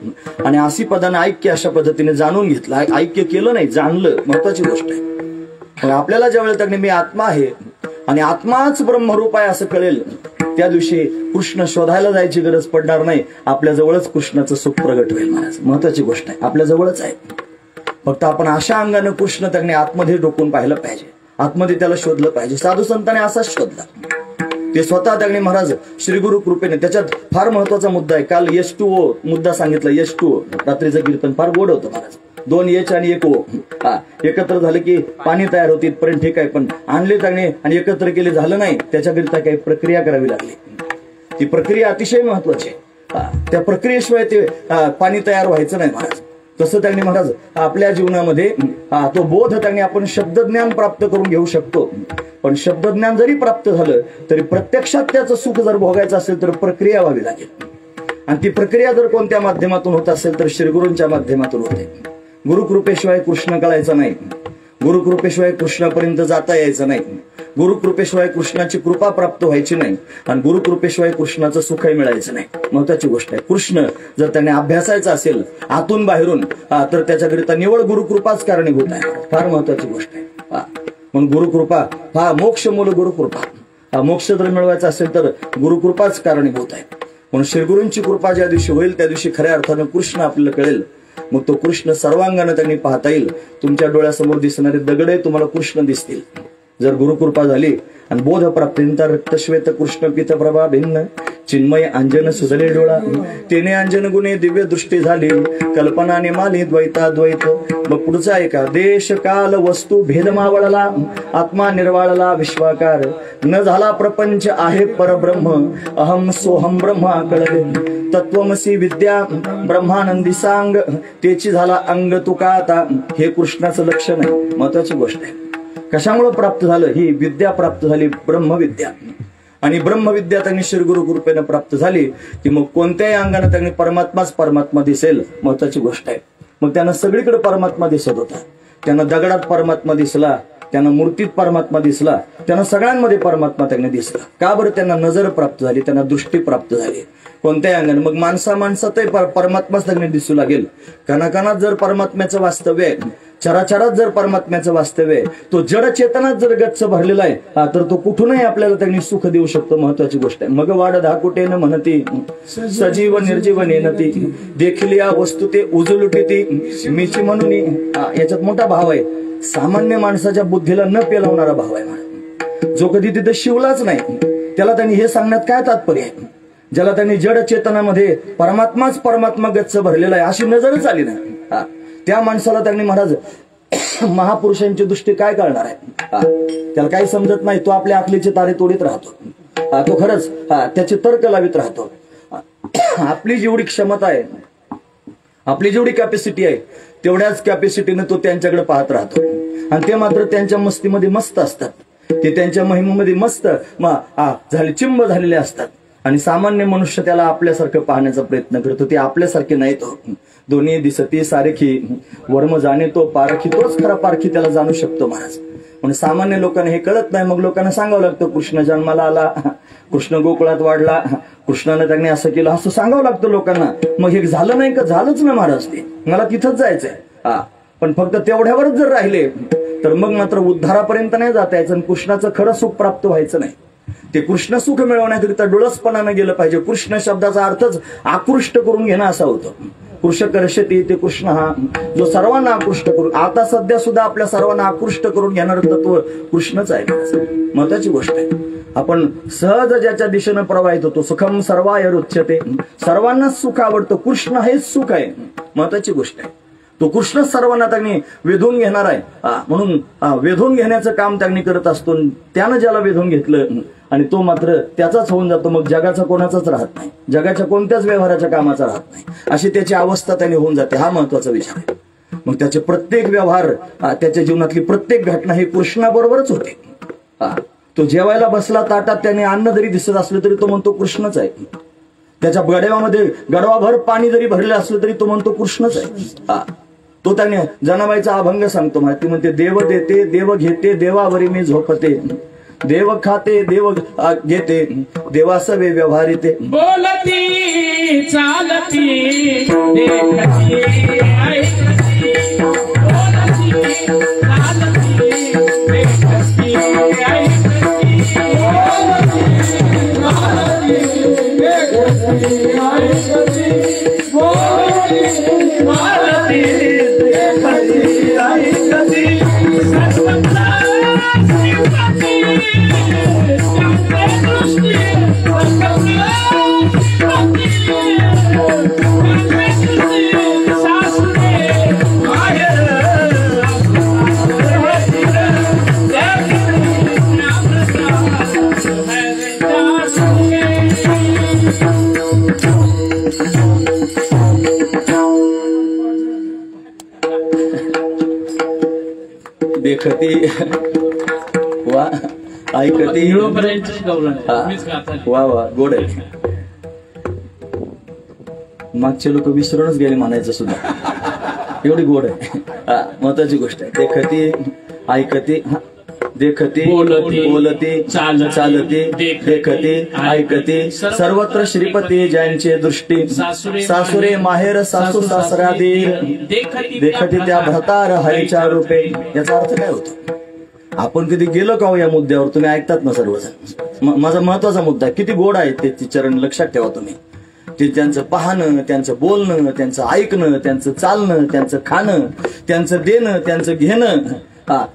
आणि आसी पदानं ऐक्य अशा पद्धतीने जाणून घेतलं. ऐक्य केलं नाही, जाणलं. महत्वाची गोष्ट आहे. आपल्याला ज्यावेळेला त्यांनी मी आत्मा आहे आणि आत्माच ब्रह्मरूप आहे असं कळेल त्या दिवशी कृष्ण शोधायला जायची गरज पडणार नाही. आपल्या जवळच कृष्णाचं सुख प्रगट होईल महाराज. महत्वाची गोष्ट आहे, आपल्या जवळच आहे. फक्त आपण अशा अंगानं कृष्ण त्यांनी आतमध्ये डोकून पाहिलं पाहिजे, आतमध्ये त्याला शोधलं पाहिजे. साधू संतांनी असाच शोधला. ते स्वतः त्यांनी महाराज श्री गुरु कृपेने. त्याच्यात फार महत्वाचा मुद्दा आहे. काल H2O मुद्दा सांगितला. H2O रात्रीचं कीर्तन फार गोड होतं महाराज. 2 H आणि 1 O एकत्र झालं की पाणी तयार होते इथपर्यंत ठीक आहे, पण आणले त्यांनी आणि एकत्र केले झालं नाही. त्याच्याकरिता काही प्रक्रिया करावी लागली. ती प्रक्रिया अतिशय महत्वाची आहे. त्या प्रक्रियेशिवाय ते पाणी तयार व्हायचं नाही महाराज. तसं त्यांनी महाराज आपल्या जीवनामध्ये तो बोध त्यांनी आपण शब्दज्ञान प्राप्त करून घेऊ शकतो. पण शब्दज्ञान जरी प्राप्त झालं तरी प्रत्यक्षात त्याचं सुख जर भोगायचं असेल तर प्रक्रिया व्हावी लागेल. आणि ती प्रक्रिया जर कोणत्या माध्यमातून होत असेल तर श्रीगुरूंच्या माध्यमातून होते. गुरुकृपेशिवाय कृष्ण कळायचं नाही, गुरुकृपेशिवाय कृष्णापर्यंत जाता यायचं नाही, गुरुकृपेशिवाय कृष्णाची कृपा प्राप्त व्हायची नाही आणि गुरुकृपेशिवाय कृष्णाचं सुखही मिळायचं नाही. महत्वाची गोष्ट आहे. कृष्ण जर त्याने अभ्यासायचा असेल आतून बाहेरून तर त्याच्याकरिता निवळ गुरुकृपाच कारणीभूत आहे. फार महत्वाची गोष्ट आहे. म्हणून गुरुकृपा हा मोक्ष मूल गुरुकृपा. मोक्ष जर मिळवायचा असेल तर गुरुकृपाच कारणीभूत आहे. म्हणून श्रीगुरूंची कृपा ज्या दिवशी होईल त्या दिवशी खऱ्या अर्थानं कृष्ण आपल्याला कळेल. मग तो कृष्ण सर्वांगानं त्यांनी पाहता येईल. तुमच्या डोळ्यासमोर दिसणारे दगडे तुम्हाला कृष्ण दिसतील जर गुरुकृपा झाली आणि बोध प्राप्तीनंतर रक्तश्वेत कृष्ण पित प्रभा भिन्न चिन्मय अंजन सुधले डोळा, तेने अंजन गुणे दिव्य दृष्टी झाली, कल्पना निमाली द्वैताद्वैत. मग पुढचा ऐका, देश काल वस्तू भेद मावळला, आत्मा निर्वाळला विश्वाकार, न झाला प्रपंच आहे परब्रह्म, अहम सोहम ब्रह्मा कळले, तत्वमसी विद्या ब्रह्मानंदी सांग, तेची झाला अंग तुका आता. हे कृष्णाचं लक्षण आहे, महत्वाची गोष्ट आहे. कशामुळे प्राप्त झालं? ही विद्या प्राप्त झाली, ब्रह्मविद्या. आणि ब्रह्मविद्या त्यांनी श्री गुरु कृपेने प्राप्त झाली की मग कोणत्याही अंगाने त्यांनी परमात्माच परमात्मा दिसेल, महत्वाची गोष्ट आहे. मग त्यांना सगळीकडे परमात्मा दिसत होता. त्यांना दगडात परमात्मा दिसला, त्यांना मूर्तीत परमात्मा दिसला, त्यांना सगळ्यांमध्ये परमात्मा त्यांना दिसला. का बरं? त्यांना नजर प्राप्त झाली, त्यांना दृष्टी प्राप्त झाली. कोणत्याही अंगाने. मग माणसातही परमात्माच त्यांनी दिसू लागेल. कणाकणात जर परमात्म्याचं वास्तव्य आहे, चराचरात जर परमात्म्याचं वास्तव्य आहे, तो जड चेतनात जर गच्च भरलेला आहे, तर तो कुठूनही आपल्याला त्यांनी सुख देऊ शकतो, महत्वाची गोष्ट आहे. मग वाढ धाकुटेन म्हणती, सजीव निर्जीव नेनती, देखील या वस्तू ते उजलुटी मीची म्हणून. याच्यात मोठा भाव आहे, सामान्य माणसाच्या बुद्धीला न पेलवणारा भाव आहे. जो कधी तिथे शिवलाच नाही त्याला त्यांनी हे सांगण्यात काय तात्पर्य आहे? ज्याला त्यांनी जड चेतनामध्ये परमात्माच परमात्मा गच्च भरलेला आहे अशी नजरच आली नाही, त्या माणसाला त्यांनी महाराज महापुरुषांची दृष्टी काय करणार आहे? त्याला काही समजत नाही. तो आपल्या अकलीचे तारे तोडीत राहतो. तो खरंच त्याचे तर्क लावित राहतो. आपली जेवढी क्षमता आहे, आपली जेवढी कॅपॅसिटी आहे, तेवढ्याच कॅपॅसिटीने तो त्यांच्याकडे पाहत राहतो. आणि ते मात्र त्यांच्या मस्तीमध्ये मस्त असतात, ते त्यांच्या महिमेमध्ये मस्त चिंब झालेले असतात. आणि सामान्य मनुष्य त्याला आपल्यासारखं पाहण्याचा प्रयत्न करतो. ते आपल्यासारखे नाही. तो दोन्ही दिसती सारखी, वर्म जाणे तो पारखी, तोच खरा पारखी त्याला जाणू शकतो महाराज. म्हणून सामान्य लोकांना हे कळत नाही. मग लोकांना सांगावं लागतं कृष्ण जन्माला आला, कृष्ण गोकुळात वाढला, कृष्णाने त्यांनी असं केलं, असं सांगावं लागतं लोकांना. मग हे झालं नाही का? झालंच ना महाराज, ते मला तिथंच जायचंय. पण फक्त तेवढ्यावरच जर राहिले तर मग मात्र उद्धारापर्यंत नाही जाता यायचं आणि कृष्णाचं खरं सुख प्राप्त व्हायचं नाही. ते कृष्ण सुख मिळवण्याकरिता डोळसपणानं गेलं पाहिजे. कृष्ण शब्दाचा अर्थच आकृष्ट करून घेणं असा होतो. कृष्ण कर्षती, ते कृष्ण हा जो सर्वांना आकृष्ट करून, आता सध्या सुद्धा आपल्या सर्वांना आकृष्ट करून घेणार तत्व कृष्णच आहे. महत्वाची गोष्ट आहे. आपण सहज ज्याच्या दिशेनं प्रवाहित होतो, सुखम सर्वाय रुच्यते, सर्वांनाच सुख आवडतं. कृष्ण हेच सुख आहे, महत्वाची गोष्ट आहे. तो कृष्ण सर्वांना त्यांनी वेधून घेणार आहे. म्हणून वेधून घेण्याचं काम त्यांनी करत असतो. त्यानं ज्याला वेधून घेतलं आणि तो मात्र त्याचाच होऊन जातो, मग जगाचा कोणाचाच राहत नाही, जगाच्या कोणत्याच व्यवहाराच्या कामाचा राहत नाही, अशी त्याची अवस्था त्यांनी होऊन जाते. हा महत्वाचा विचार आहे. मग त्याचे प्रत्येक व्यवहार, त्याच्या जीवनातली प्रत्येक घटना ही कृष्णाबरोबरच होते. तो जेवायला बसला ताटात, त्याने अन्न जरी दिसत असलं तरी तो म्हणतो कृष्णच आहे. त्याच्या गडव्यामध्ये गडवाभर पाणी जरी भरलेलं असलं तरी तो म्हणतो कृष्णच आहे. तो त्याने जनाबाईचा अभंग सांगतो. ती म्हणते, देव देते देव घेते, देवावरी मी झोपते, देव खाते देव घेते, देवासवे व्यवहार येते. बोलती चालती देखती ऐकती, बोलती चालती देखती ऐकती, देखती वा ऐकती, वा वा गोड आहे. मागचे लोक विसरूनच गेले म्हणायचं सुद्धा, एवढी गोड आहे. महत्वाची गोष्ट आहे. देखती ऐकती, देखती बोलती चालती, देखती ऐकती, सर्वत्र श्रीपती ज्यांचे दृष्टी, सासुरे माहेर सासू सासरादी, देखती त्या भ्रतार हरीच्या रूपे. याचा अर्थ काय होतो? आपण कधी गेलो का या मुद्द्यावर? तुम्ही ऐकतात ना सर्वजण. माझा महत्वाचा मुद्दा किती गोड आहे ते चरण लक्षात ठेवा तुम्ही. ते त्यांचं पाहणं, त्यांचं बोलणं, त्यांचं ऐकणं, त्यांचं चालणं, त्यांचं खाणं, त्यांचं देणं, त्यांचं घेणं,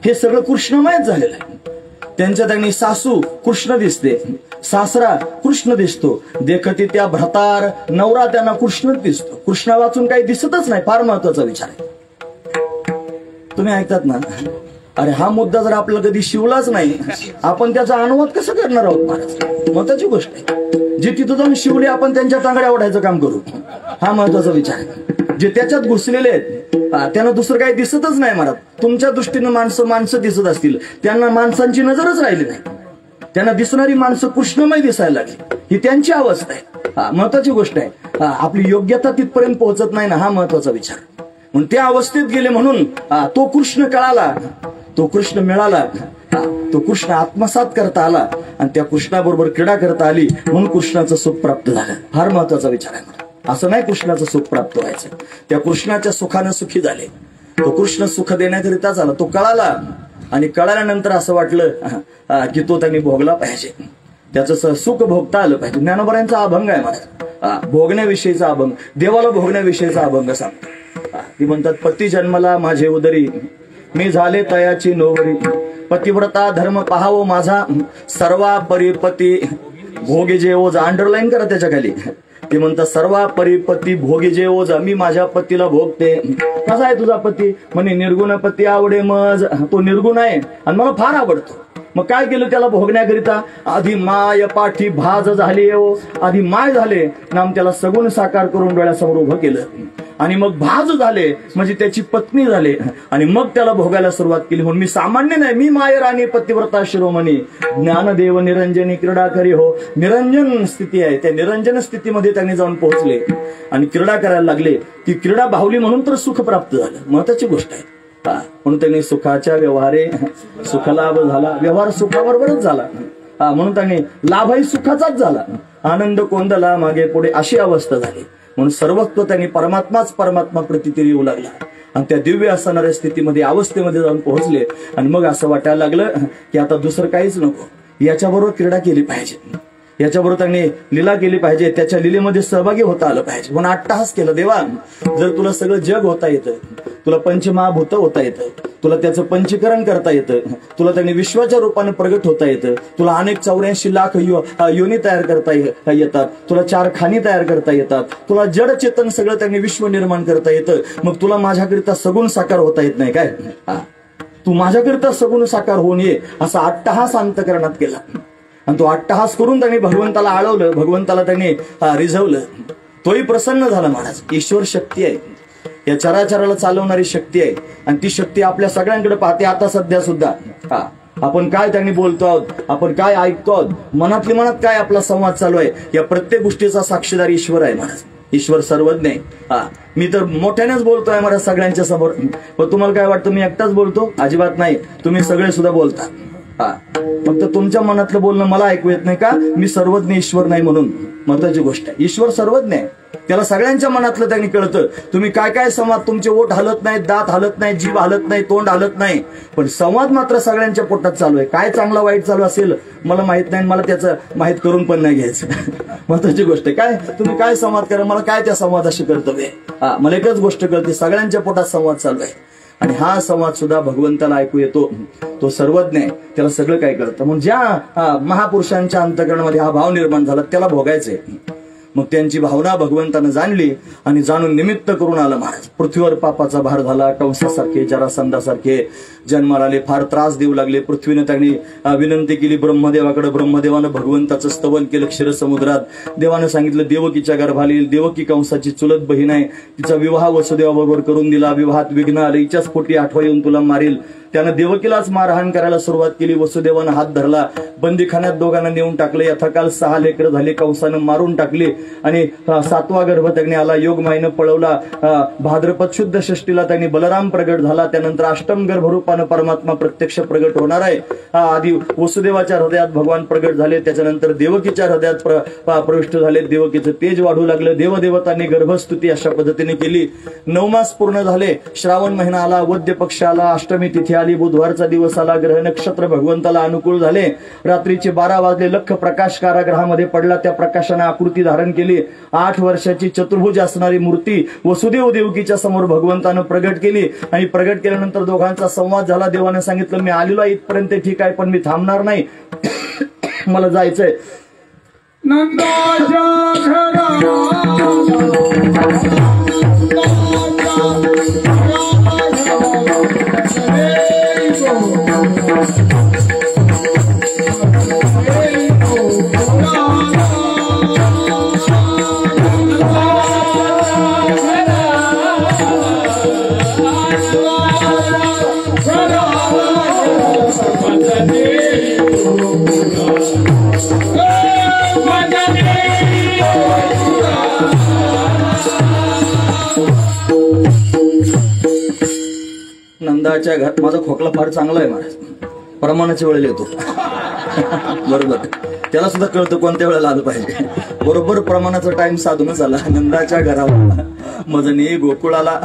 हे सगळं कृष्णमयच झालेलं आहे. त्यांच्या त्यांनी सासू कृष्ण दिसते, सासरा कृष्ण दिसतो, देखते त्या भ्रतार नवरा त्यांना कृष्ण दिसतो. कृष्णा वाचून काही दिसतच नाही. फार महत्वाचा विचार आहे. तुम्ही ऐकतात ना? अरे हा मुद्दा जर आपल्याला कधी शिवलाच नाही, आपण त्याचा अनुवाद कसं करणार आहोत महाराज? महत्वाची गोष्ट आहे. जे तिथं जाऊन शिवले आपण त्यांच्या टांगड्या ओढायचं काम करू, हा महत्वाचा विचार आहे. जे त्याच्यात घुसलेले आहेत त्यांना दुसरं काही दिसतच नाही महाराज. तुमच्या दृष्टीनं माणसं दिसत असतील, त्यांना माणसांची नजरच राहिली नाही. त्यांना दिसणारी माणसं कृष्णमय दिसायला लागली. ही त्यांची अवस्था आहे. महत्वाची गोष्ट आहे. आपली योग्यता तिथपर्यंत पोहोचत नाही ना, हा महत्वाचा विचार. म्हणून त्या अवस्थेत गेले म्हणून तो कृष्ण कळाला, तो कृष्ण मिळाला, तो कृष्ण आत्मसात करता आला आणि त्या कृष्णाबरोबर क्रीडा करता आली म्हणून कृष्णाचं सुख प्राप्त झालं. फार महत्वाचा विचार आहे. असं नाही कृष्णाचं सुख प्राप्त व्हायचं, त्या कृष्णाच्या सुखानं सुखी झाले. तो कृष्ण सुख देण्याकरिता झाला. तो कळाला आणि कळाल्यानंतर असं वाटलं की तो त्यांनी भोगला पाहिजे, त्याचं सुख भोगता आलं पाहिजे. ज्ञानोबरांचा अभंग आहे मला, भोगण्याविषयीचा अभंग, देवाला भोगण्याविषयीचा अभंग सांगतो. ती म्हणतात, पती जन्मला माझे उदरी, मी झाले तयाची नोवरी, पतिव्रता धर्म पहावो माझा, सर्वा परिपती भोगी जे ओझ. अंडरलाईन करा त्याच्या खाली. ते म्हणतात, सर्वा परिपती भोगी जे ओझ, मी माझ्या पतीला भोगते. कसा आहे तुझा पती? म्हणे निर्गुण पती आवडे मज. तो निर्गुण आहे आणि मला फार आवडतो. मग काय केलं त्याला भोगण्याकरिता? आधी माय पाठी भाज झाली, आधी माय झाले नाम त्याला सगुण साकार करून डोळ्यासमोर उभं केलं आणि मग भाज झाले म्हणजे त्याची पत्नी झाले आणि मग त्याला भोगायला सुरुवात केली. म्हणून मी सामान्य नाही, मी माय राणी पतिव्रता शिरोमणी, ज्ञानदेव निरंजनी क्रीडा करी हो. निरंजन स्थिती आहे, त्या निरंजन स्थितीमध्ये त्यांनी जाऊन पोहोचले आणि क्रीडा करायला लागले. ती क्रीडा भावली म्हणून तर सुख प्राप्त झालं. महत्वाची गोष्ट आहे. म्हणून त्यांनी सुखाच्या व्यवहारे सुखलाभ झाला. व्यवहार सुखाबरोबरच झाला म्हणून त्यांनी लाभही सुखाचाच झाला. आनंद कोंदला मागे पुढे अशी अवस्था झाली. म्हणून सर्वत्व त्यांनी परमात्माच परमात्मा प्रतिती येऊ लागला आणि त्या दिव्य असणाऱ्या स्थितीमध्ये अवस्थेमध्ये जाऊन पोहोचले. आणि मग असं वाटायला लागलं की आता दुसरं काहीच नको, याच्याबरोबर क्रीडा केली पाहिजे, याच्याबरोबर त्यांनी लीला केली पाहिजे, त्याच्या लीलेमध्ये सहभागी होता आलं पाहिजे. म्हणून अट्टहास केलं, देवा जर तुला सगळं जग होता येतं, तुला पंचमहाभूत होता येतं, तुला त्याचं पंचीकरण करता येतं, तुला त्यांनी विश्वाच्या रूपाने प्रगट होता येतं, तुला अनेक 84 लाख योनी तयार करता येतात, तुला 4 खाणी तयार करता येतात, तुला जड चेतन सगळं त्यांनी विश्व निर्माण करता येतं, मग तुला माझ्याकरिता सगुण साकार होता येत नाही काय? तू माझ्याकरिता सगुण साकार होऊन ये, असा अट्टहास अंतकरणात केला. आणि तो अट्टहास करून त्यांनी भगवंताला आळवलं, भगवंताला त्यांनी रिझवलं. तोही प्रसन्न झाला महाराज. ईश्वर शक्ती आहे, या चराचराला चालवणारी शक्ती आहे आणि ती शक्ती आपल्या सगळ्यांकडे पाहते. आता सध्या सुद्धा आपण काय त्यांनी बोलतो आहोत, आपण काय ऐकतो आहोत, मनातली मनात काय आपला संवाद चालू आहे, या प्रत्येक गोष्टीचा साक्षीदार ईश्वर आहे महाराज. ईश्वर सर्वज्ञ आहे. मी तर मोठ्यानेच बोलतोय महाराज सगळ्यांच्या समोर. पण तुम्हाला काय वाटतं मी एकटाच बोलतो? अजिबात नाही, तुम्ही सगळे सुद्धा बोलता. फक्त तुमच्या मनातलं बोलणं मला ऐकू येत नाही का? मी सर्वज्ञ ईश्वर नाही म्हणून. महत्वाची गोष्ट आहे, ईश्वर सर्वज्ञ आहे, त्याला सगळ्यांच्या मनातलं त्यांनी कळतं. तुम्ही काय काय संवाद, तुमचे ओठ हलत नाहीत, दात हलत नाही, जीभ हलत नाही, तोंड हलत नाही, पण संवाद मात्र सगळ्यांच्या पोटात चालू आहे. काय चांगला वाईट चालू असेल मला माहित नाही, मला त्याचं माहित करून पण नाही घ्यायचं. महत्वाची गोष्ट आहे. काय तुम्ही काय संवाद करा, मला काय त्या संवादाशी कर्तव्य आहे? मला एकच गोष्ट कळते, सगळ्यांच्या पोटात संवाद चालू आहे आणि हा संवाद सुद्धा भगवंताला ऐकू येतो. तो सर्वज्ञ आहे, त्याला सगळं काय कळतं. म्हणून ज्या महापुरुषांच्या अंतकरणामध्ये हा भाव निर्माण झाला त्याला भोगायचंय. मग त्यांची भावना भगवंतानं जाणली आणि जाणून निमित्त करून आलं महाराज. पृथ्वीवर पापाचा भार झाला, कंसासारखे जरासंधासारखे जन्माला आले, फार त्रास देऊ लागले. पृथ्वीनं त्यांनी विनंती केली ब्रह्मदेवाकडे, ब्रह्मदेवानं भगवंताचं स्तवन केलं क्षीरसमुद्रात. देवानं सांगितलं देवकीच्या गर्भाली, देवकी कंसाची चुलत बहीण आहे, तिचा विवाह वसुदेवाबरोबर करून दिला. विवाहात विघ्न आले, हिच्याच पोटी आठवा येऊन तुला मारील. त्यानं देवकीलाच मारहाण करायला सुरुवात केली. वसुदेवानं हात धरला, बंदीखान्यात दोघांना नेऊन टाकले. यथाकाल 6 लेकरं झाले, कंसानं मारून टाकले आणि 7वा गर्भ त्यांनी आला. योगमायेनं पळवला. भाद्रपद शुद्ध षष्टीला त्यांनी बलराम प्रगट झाला. त्यानंतर अष्टम गर्भरूपानं परमात्मा प्रत्यक्ष प्रगट होणार आहे. आधी वसुदेवाच्या हृदयात भगवान प्रगट झाले, त्याच्यानंतर देवकीच्या हृदयात प्रविष्ट झाले. देवकीचं तेज वाढू लागलं. देवदेवतांनी गर्भस्तुती अशा पद्धतीने केली. 9 मास पूर्ण झाले. श्रावण महिना आला, वद्य पक्ष आला, अष्टमी तिथी आली, बुधवारचा दिवस आला, ग्रह नक्षत्र भगवंताला अनुकूल झाले, रात्रीचे 12 वाजले, लख प्रकाश कारागृहामध्ये पडला, त्या प्रकाशाने आकृती धारण केली, 8 वर्षाची चतुर्भुज असणारी मूर्ती वसुदेव देवकीच्या समोर भगवंतानं प्रगट केली आणि प्रगट केल्यानंतर दोघांचा संवाद झाला. देवाने सांगितलं, मी आलेलो आहे इथपर्यंत ठीक आहे, पण मी थांबणार नाही, मला जायचंय. नंदाच्या नंदाच्या घरात माझा खोकला फार चांगला आहे महाराज, प्रमाणाच्या वेळेला येतो. बरोबर, त्याला सुद्धा कळतं कोणत्या वेळेला आलं पाहिजे. बरोबर प्रमाणाचा टाइम साधूनच आला. नंदाच्या घराला मजनी गोकुळाला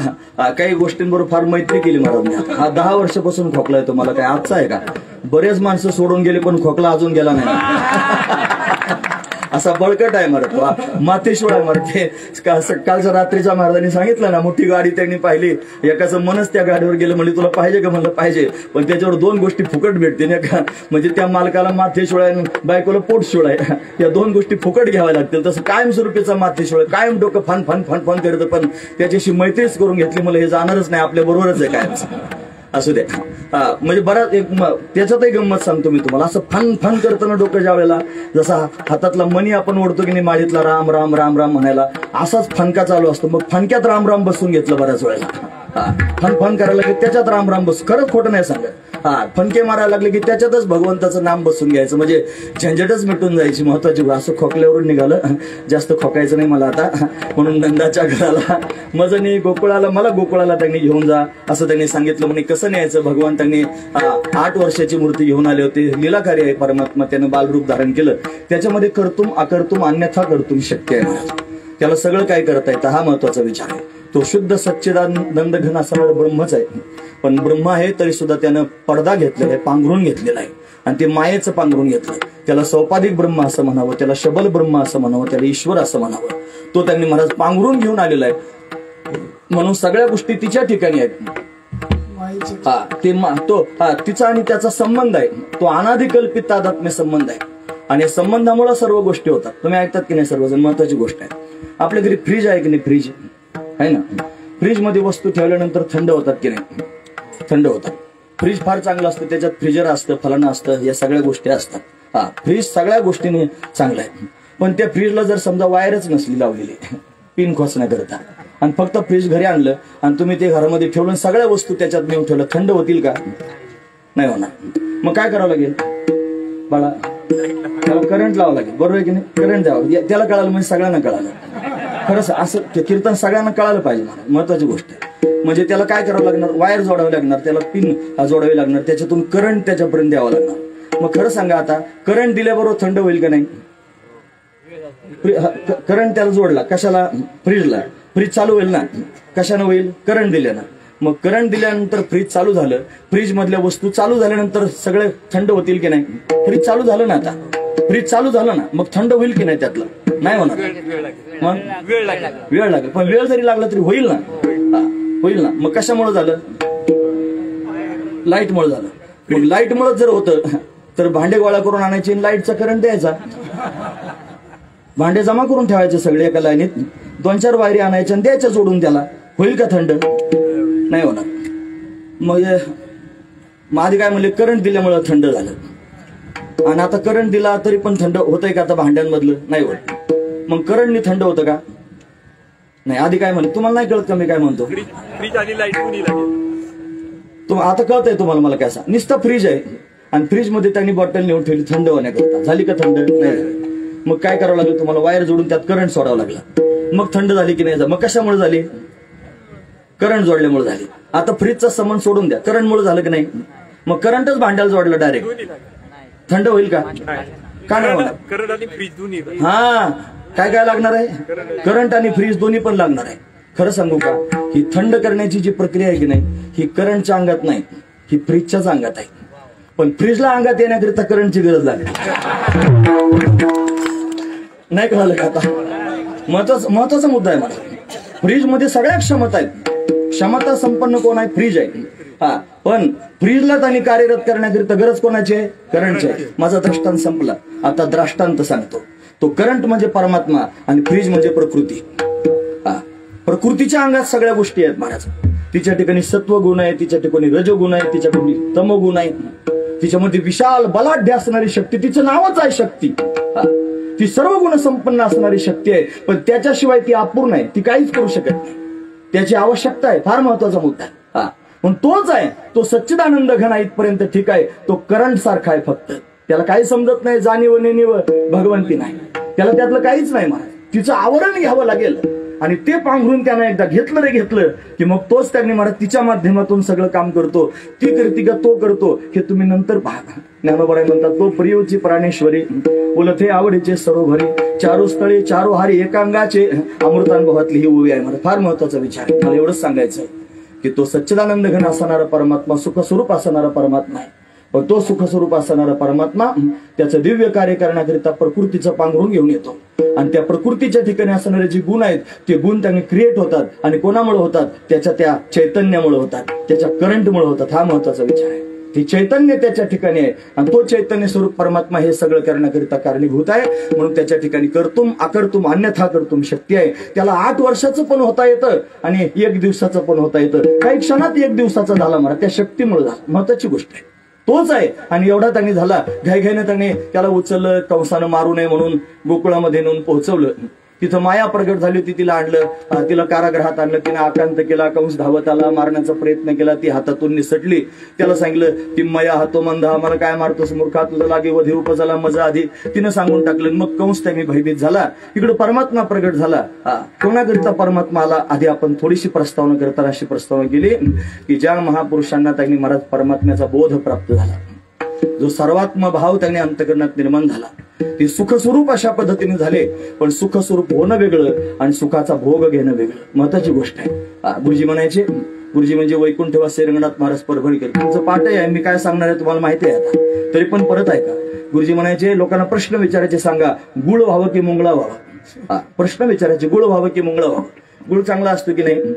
काही गोष्टींबरोबर फार मैत्री केली महाराज. हा 10 वर्षापासून खोकला येतो मला, काय आजचा आहे का? बरेच माणसं सोडून गेले पण खोकला अजून गेला नाही. असा बळकट आहे महाराज, माथेश्वर आहे महाराज. ते कालच्या रात्रीच्या महाराजांनी सांगितलं ना, मोठी गाडी त्यांनी पाहिली, एकाचं मनच त्या गाडीवर गेलं, म्हणजे तुला पाहिजे का? म्हणलं पाहिजे, पण त्याच्यावर 2 गोष्टी फुकट भेटते नाही का? म्हणजे त्या मालकाला माथेश्वर आहे, बायकोला पोटशोळ आहे, या 2 गोष्टी फुकट घ्याव्या लागतील. तसं कायमस्वरूपीचा माथेश्वर कायम डोकं फन फन फन फन करतं, पण त्याच्याशी मैत्रीच करून घेतली, मला हे जाणारच नाही, आपल्या बरोबरच आहे कायमच. असू द्या. म्हणजे बराच एक त्याच्यातही गंमत सांगतो मी तुम्हाला. असं फन फन करताना डोकं ज्या वेळेला, जसा हातातला मणी आपण ओढतो की नाही माळीतला राम राम राम राम म्हणायला, असाच फनका चालू असतो. मग फनक्यात राम राम बसून घेतलं बऱ्याच वेळेला. फन फन करायला लागले त्याच्यात राम राम बस, खरंच खोटं नाही सांगत. फनके मारायला लागले की त्याच्यातच भगवंताचं नाम बसून घ्यायचं, म्हणजे झंझटच मिटून जायची. महत्वाची असं खोकल्यावरून निघालं, जास्त खोकायचं नाही मला आता. म्हणून नंदाच्या घराला मजनी गोकुळाला, मला गोकुळाला त्यांनी घेऊन जा असं त्यांनी सांगितलं. म्हणजे कसं न्यायचं? भगवंतांनी 8 वर्षाची मूर्ती घेऊन आले होते. लीलाकारी आहे परमात्मा, त्यानं बालरूप धारण केलं. त्याच्यामध्ये कर्तुम अकर्तुम अन्यथा कर्तुम शक्य आहे. त्याला सगळं काय करता येतं, हा महत्वाचा विचार आहे. तो शुद्ध सच्चिदानंद घन असणारा ब्रह्मच आहे. पण ब्रह्म आहे तरी सुद्धा त्यानं पडदा घेतलेला आहे, पांघरून घेतलेला आहे, आणि ते मायेचं पांघरून घेतलं. त्याला सौपाधिक ब्रह्म असं म्हणावं, त्याला शबल ब्रह्म असं म्हणावं, त्याला ईश्वर असं म्हणावं. तो त्यांनी महाराज पांघरून घेऊन आलेला आहे. म्हणून सगळ्या गोष्टी तिच्या ठिकाणी आहेत. तिचा आणि त्याचा संबंध आहे, तो अनाधिकल्पित तादात्म्य संबंध आहे, आणि संबंधामुळे सर्व गोष्टी होतात. तुम्ही ऐकतात की नाही? सर्वजण महत्वाची गोष्ट आहे. आपल्या घरी फ्रीज आहे की नाही? फ्रीज आहे ना. फ्रीज मध्ये वस्तू ठेवल्यानंतर थंड होतात की नाही? थंड होतात. फ्रीज फार चांगलं असतं, त्याच्यात फ्रीजर असतं, फलानं असतं, या सगळ्या गोष्टी असतात. फ्रीज सगळ्या गोष्टीने चांगलं आहे. पण त्या फ्रीजला जर समजा वायरच नसली लावलेली पिन खोसण्याकरता, आणि फक्त फ्रीज घरी आणलं आणि तुम्ही ते घरामध्ये ठेवलं, सगळ्या वस्तू त्याच्यात नेऊन ठेवलं, थंड होतील का? नाही होणार. मग काय करावं लागेल बाळा? त्याला करंट लावावं लागेल, बरोबर आहे की नाही? करंट द्यावं. त्याला कळालं म्हणजे सगळ्यांना कळालं. खरंच असं कीर्तन सगळ्यांना कळालं पाहिजे. महत्वाची गोष्ट आहे. म्हणजे त्याला काय करावं लागणार? वायर जोडावी लागणार, त्याला पिन जोडावी लागणार, त्याच्यातून करंट त्याच्यापर्यंत द्यावं लागणार. मग खरं सांगा, आता करंट दिल्याबरोबर थंड होईल का नाही? करंट त्याला जोडला कशाला? फ्रीजला. फ्रीज चालू होईल ना? कशानं होईल? करंट दिल्यानं. मग करंट दिल्यानंतर फ्रीज चालू झालं, फ्रीज मधल्या वस्तू चालू झाल्यानंतर सगळे थंड होतील की नाही? फ्रीज चालू झालं ना, आता फ्रीज चालू झालं ना, मग थंड होईल की नाही? त्यातलं नाही होणार. मग वेळ लागेल, पण वेळ जरी लागला तरी होईल ना? होईल ना. मग कशामुळे झालं? लाईटमुळे झालं. मग लाईटमुळे जर होतं तर भांडे गोळा करून आणायचे, लाईटचा करंट द्यायचा, भांडे जमा करून ठेवायचे सगळे एका लाईनीत, 2-4 वायरी आणायच्या आणि द्यायच्या जोडून. त्याला होईल का थंड? नाही होणार. मग आधी काय म्हणले? करंट दिल्यामुळे थंड झालं. आणि आता करंट दिला तरी पण थंड होतंय का? आता भांड्यांमधलं नाही होत. मग करंटने थंड होतं का? नाही. आधी काय म्हणले? तुम्हाला नाही कळत का मी काय म्हणतो? फ्रीज आणि लाईट कोणी लागेल? आता कळतंय तुम्हाला मला? काय सांग, नुसतं फ्रीज आहे आणि फ्रीज मध्ये त्यांनी बॉटल नेऊन ठेवली थंड होण्याकरता. झाली का थंड? नाही. मग काय करावं लागलं तुम्हाला? वायर जोडून त्यात करंट सोडावं लागला. मग थंड झाली की नाही? मग कशामुळे झाली? करंट जोडल्यामुळे झाली. आता फ्रीजचा संबंध सोडून द्या, करंटमुळे झालं की नाही? मग करंटच भांड्याला जोडलं डायरेक्ट, थंड होईल का? का नाही होणार? करंट आणि फ्रीज दोन्ही. हा, काय काय लागणार आहे? करंट आणि फ्रीज दोन्ही पण लागणार आहे. खरं सांगू का, ही थंड करण्याची जी प्रक्रिया आहे की नाही, ही करंटच्या अंगात नाही, ही फ्रीजच्याच अंगात आहे. पण फ्रीजला अंगात येण्याकरिता करंटची गरज लागली. नाही कळालं का आता? महत्वाचा मुद्दा आहे मला. फ्रीज मध्ये सगळ्या क्षमता आहेत. क्षमता संपन्न कोण आहे? फ्रीज आहे. हा, पण फ्रीजला त्यांनी कार्यरत करण्याकरिता गरज कोणाची आहे? करंटची आहे. माझा दृष्टांत संपला. आता दृष्टांत सांगतो. तो करंट म्हणजे परमात्मा आणि फ्रीज म्हणजे प्रकृती. हा, प्रकृतीच्या अंगात सगळ्या गोष्टी आहेत महाराज. तिच्या ठिकाणी सत्व गुण आहे, तिच्या ठिकाणी रजोगुण आहे, तिच्या ठिकाणी तमोगुण आहे. तिच्यामध्ये विशाल बलाढ्य असणारी शक्ती, तिचं नावच आहे शक्ती. ती सर्व गुण संपन्न असणारी शक्ती आहे. पण त्याच्याशिवाय ती अपूर्ण आहे. ती काहीच करू शकत नाही. त्याची आवश्यकता आहे. फार महत्वाचा मुद्दा आहे. हा, पण तोच आहे. तो सच्चिदानंद घन इथपर्यंत ठीक आहे. तो करंट सारखा आहे. फक्त त्याला काही समजत नाही. जाणीव नेणीव भगवंती नाही. त्याला त्यातलं काहीच नाही महाराज. तिचं आवरण घ्यावं लागेल आणि ते पांघरून त्यानं एकदा घेतलं की मग तोच त्यांनी महाराज तिच्या माध्यमातून सगळं काम करतो. ती करती का तो करतो हे तुम्ही नंतर पहा. ज्ञानोबराय म्हणतात, तो प्रियोची प्राणेश्वरी बोलत हे आवडीचे सरोभरी चारो स्थळे चारो हारी एकांगाचे अमृतानुभवातली ही ओवी आहे. मला फार महत्वाचा विचार आहे. मला एवढंच सांगायचं आहे की तो सच्चिदानंद घन असणारा परमात्मा, सुखस्वरूप असणारा परमात्मा आहे. पण तो सुखस्वरूप असणारा परमात्मा त्याचं दिव्य कार्य करण्याकरिता प्रकृतीचं पांघरून घेऊन येतो. आणि त्या प्रकृतीच्या ठिकाणी असणारे जे गुण आहेत ते गुण त्यांनी क्रिएट होतात. आणि कोणामुळे होतात? त्याच्या त्या चैतन्यामुळे होतात, त्याच्या करंटमुळे होतात. हा महत्वाचा विचार आहे. ती चैतन्य त्याच्या ठिकाणी आहे आणि तो चैतन्य स्वरूप परमात्मा हे सगळं करण्याकरिता कारणीभूत आहे. म्हणून त्याच्या ठिकाणी कर्तुम अकर्तुम अन्यथा कर्तुम शक्ती आहे. त्याला 8 वर्षाचं पण होता येतं आणि 1 दिवसाचं पण होता येतं. काही क्षणात 1 दिवसाचा झाला मला त्या शक्तीमुळे झाला. महत्वाची गोष्ट आहे. तोच आहे. आणि एवढा त्यांनी झाला. घाईघाईने त्यांनी त्याला उचललं, कंसानं मारू नये म्हणून गोकुळामध्ये नेऊन पोहोचवलं. तिथं माया प्रगट झाली होती. तिला आणलं, तिला कारागृहात आणलं. तिने आकांत केला. कंस धावत आला, मारण्याचा प्रयत्न केला. ती हातातून निसटली. त्याला सांगितलं की मया हातो मंदा, मला काय मारतोस मूर्खा, तुझं लागे वधी उपजाला मजा आधी. तिनं सांगून टाकलं. मग कंस त्यांनी भयभीत झाला. इकडे परमात्मा प्रगट झाला. कोणाकरिता परमात्मा आला? आधी आपण थोडीशी प्रस्तावना करताना अशी प्रस्तावना केली की ज्या महापुरुषांना त्यांनी महाराज परमात्म्याचा बोध प्राप्त झाला, जो सर्वात्म भाव त्यांनी अंतकरणात निर्माण झाला, ते सुखस्वरूप अशा पद्धतीने झाले. पण सुखस्वरूप होणं वेगळं आणि सुखाचा भोग घेणं वेगळं. महत्वाची गोष्ट आहे. गुरुजी म्हणायचे, गुरुजी म्हणजे वैकुंठवासी रंगनाथ महाराज परभणीकर. तुमचं पाठ आहे, मी काय सांगणार आहे तुम्हाला माहिती आहे आता, तरी पण परत ऐका. गुरुजी म्हणायचे, लोकांना प्रश्न विचारायचे, सांगा गुळ व्हावं की मुंगळा व्हावा. प्रश्न विचारायचे, गुळ व्हावं की मुंगळा व्हावं. गुळ चांगला असतो की नाही?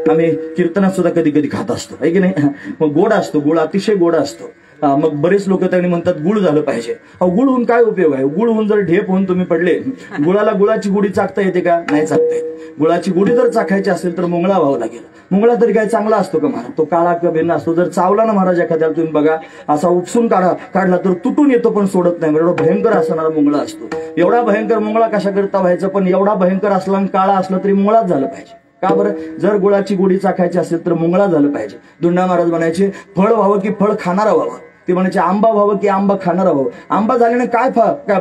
आम्ही कीर्तनात सुद्धा कधी कधी खात असतो, आहे की नाही? मग गोड असतो, गुळ अतिशय गोड असतो. मग बरेच लोक त्यांनी म्हणतात गुळ झालं पाहिजे. गुळ होऊन काय उपयोग आहे? गुळ होऊन जर ढेप होऊन तुम्ही पडले, गुळाला गुळाची गुढी चाकता येते का? नाही चाकता येत. गुळाची गुढी जर चाकायची असेल तर मुंगळा व्हावं लागेल. मुंगळा तरी काय चांगला असतो का महाराज? तो काळा किंवा भिन्न असतो. जर चावला ना महाराज एखाद्याला, तुम्ही बघा, असा उपसून काढला तर तुटून येतो पण सोडत नाही. एवढा भयंकर असणारा मुंगळा असतो. एवढा भयंकर मुंगळा कशा करता व्हायचं? पण एवढा भयंकर असला आणि काळा असला तरी मुंगळाच झालं पाहिजे. का बरं? जर गुळाची गुढी चाकायची असेल तर मुंगळा झालं पाहिजे. दुंडा महाराज म्हणायचे, फळ व्हावं की फळ खाणारा व्हावं. ते म्हणायचे आंबा व्हावं की आंबा खाणारा व्हावं. आंबा झाल्याने काय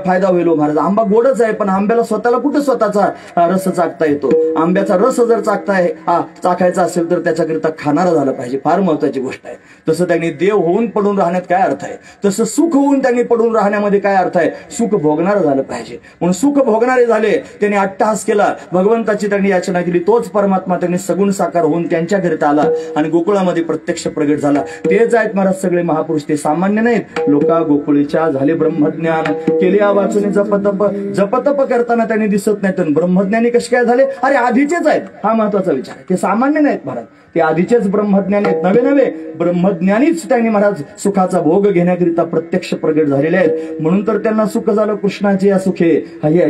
फायदा होईल महाराज? आंबा गोडच आहे, पण आंब्याला स्वतःला कुठे स्वतःचा रस चाकता येतो? आंब्याचा रस जर चाकायचा असेल तर त्याच्याकरिता खाणारा झाला पाहिजे. फार महत्वाची गोष्ट आहे. तसं त्यांनी देव होऊन पडून राहण्यात काय अर्थ आहे? तसं सुख होऊन त्यांनी पडून राहण्यामध्ये काय अर्थ आहे? सुख भोगणारं झालं पाहिजे. म्हणून सुख भोगणारे झाले. त्यांनी अट्टहास केला, भगवंताची त्यांनी याचना केली. तोच परमात्मा त्यांनी सगुण साकार होऊन त्यांच्याकरिता आला आणि गोकुळामध्ये प्रत्यक्ष प्रगट झाला. तेच आहेत महाराज सगळे महापुरुष. ते सामान्य नाहीत. लोका गोकुळीच्या झाले ब्रह्मज्ञान, केले वाचून जपतप करताना त्यांनी दिसत नाहीत. ब्रह्मज्ञानी कसे काय झाले? अरे आधीचेच आहेत. हा महत्वाचा विचार आहे. ते सामान्य नाहीत महाराज, ते आधीचेच ब्रह्मज्ञानी आहेत. नवे ब्रह्मज्ञानीच त्यांनी महाराज सुखाचा भोग घेण्याकरिता प्रत्यक्ष प्रगट झालेले आहेत. म्हणून तर त्यांना सुख झालं कृष्णाचे या सुखे,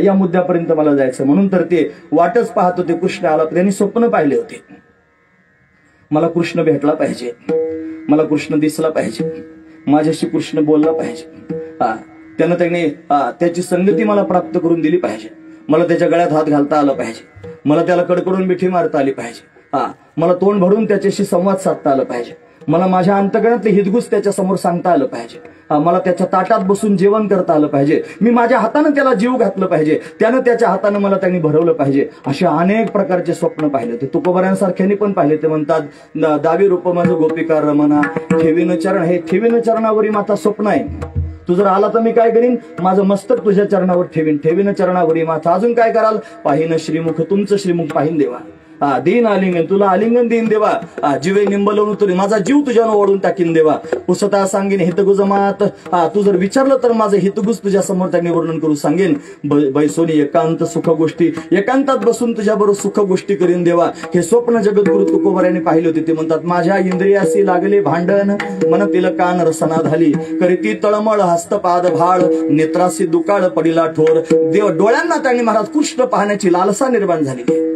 या मुद्द्यापर्यंत मला जायचं. म्हणून तर ते वाटच पाहत होते. कृष्ण आला, त्यांनी स्वप्न पाहिले होते, मला कृष्ण भेटला पाहिजे, मला कृष्ण दिसला पाहिजे, माझ्याशी कृष्ण बोलला पाहिजे. त्यानं त्यांनी त्याची संगती मला प्राप्त करून दिली पाहिजे. मला त्याच्या गळ्यात हात घालता आला पाहिजे, मला त्याला कडकडून मिठी मारता आली पाहिजे, मला तोंड भरून त्याच्याशी संवाद साधता आला पाहिजे, मला माझ्या अंतकरणातले हितगुज त्याच्या समोर सांगता आलं पाहिजे, मला त्याच्या ताटात बसून जेवण करता आलं पाहिजे, मी माझ्या हातानं त्याला जीव घातलं पाहिजे, त्यानं त्याच्या हातानं मला त्यांनी भरवलं पाहिजे. असे अनेक प्रकारचे स्वप्न पाहिले ते. तुकोबारांसारख्यांनी पण पाहिले. ते म्हणतात, दावी रूप माझं गोपिका रमना, ठेवीन चरण, हे ठेवीन चरणावरी माता स्वप्न आहे. तू जर आला तर मी काय करीन? माझं मस्तक तुझ्या चरणावर ठेवीन, ठेवीन चरणावरी माता. अजून काय कराल? पाहिन श्रीमुख, तुमचं श्रीमुख पाहिन देवा. देईन आलिंगन, तुला आलिंगन देईन देवा. जीवे निंबलवून तुरी, माझा जीव तुझ्यानं ओढून टाकीन देवा. पुसता सांगेन हितगुज मात, तू जर विचारलं तर माझं हितगुज तुझ्या समोर त्यांनी वर्णन करून सांगेन. बैसोनी एकांत सुख गोष्टी, एकांतात बसून तुझ्या बरोबर सुख गोष्टी करीन देवा. हे स्वप्न जगद्गुरु तुकोबारायांनी पाहिले होते. ते म्हणतात, माझ्या इंद्रियासी लागले भांडण, मनतील कान रसना झाली, करीती तळमळ हस्तपाद भाळ, नेत्रासी दुकाळ पडिला ठोर. देव डोळ्यांना त्यांनी महाराज कृष्ण पाहण्याची लालसा निर्माण झालेली आहे.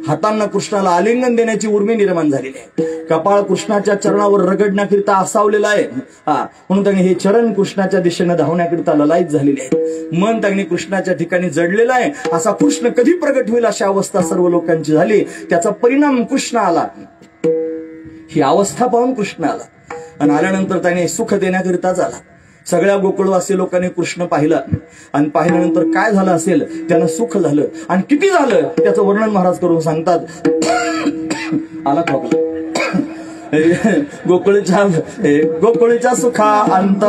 हातांना कृष्णाला आलिंगन देण्याची उर्मी निर्माण झालेली आहे. कपाळ कृष्णाच्या चरणावर रगडण्याकरिता असावलेला आहे. म्हणून त्यांनी हे चरण कृष्णाच्या दिशेने धावण्याकरिता ललायत झालेले आहे. मन त्यांनी कृष्णाच्या ठिकाणी जडलेलं आहे. असा कृष्ण कधी प्रगट होईल अशी अवस्था सर्व लोकांची झाली. त्याचा परिणाम कृष्ण आला. ही अवस्था पाहून कृष्ण आला आणि आल्यानंतर त्याने सुख देण्याकरिताच आला. सगळ्या गोकुळवासी लोकांनी कृष्ण पाहिला आणि पाहिल्यानंतर काय झालं असेल, त्यानं सुख झालं आणि किती झालं त्याचं वर्णन महाराज करून सांगतात. आला खोकला. गोकुळीच्या सुखा अंत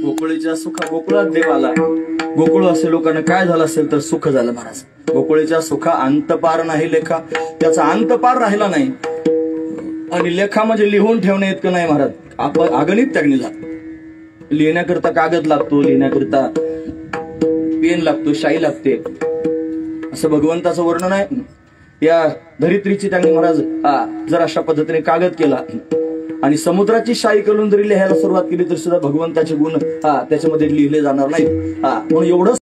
गोकुळीच्या सुखा गोकुळात देव आला. गोकुळ असे लोकांना काय झालं असेल तर सुख झालं महाराज. गोकुळीच्या सुखा अंतपार नाही लेखा, त्याचा अंतपार राहिला नाही. आणि लेखा म्हणजे लिहून ठेवणे इतकं नाही महाराज, आपण अगणित त्यागणी झालं. लिहिण्याकरता कागद लागतो, लिहिण्याकरता पेन लागतो, शाई लागते, असं भगवंताचं वर्णन आहे. या धरित्रीची त्यांनी महाराज जर अशा पद्धतीने कागद केला आणि समुद्राची शाई करून जरी लिहायला सुरुवात केली तर सुद्धा भगवंताचे गुण त्याच्यामध्ये लिहिले जाणार नाहीत. म्हणून एवढं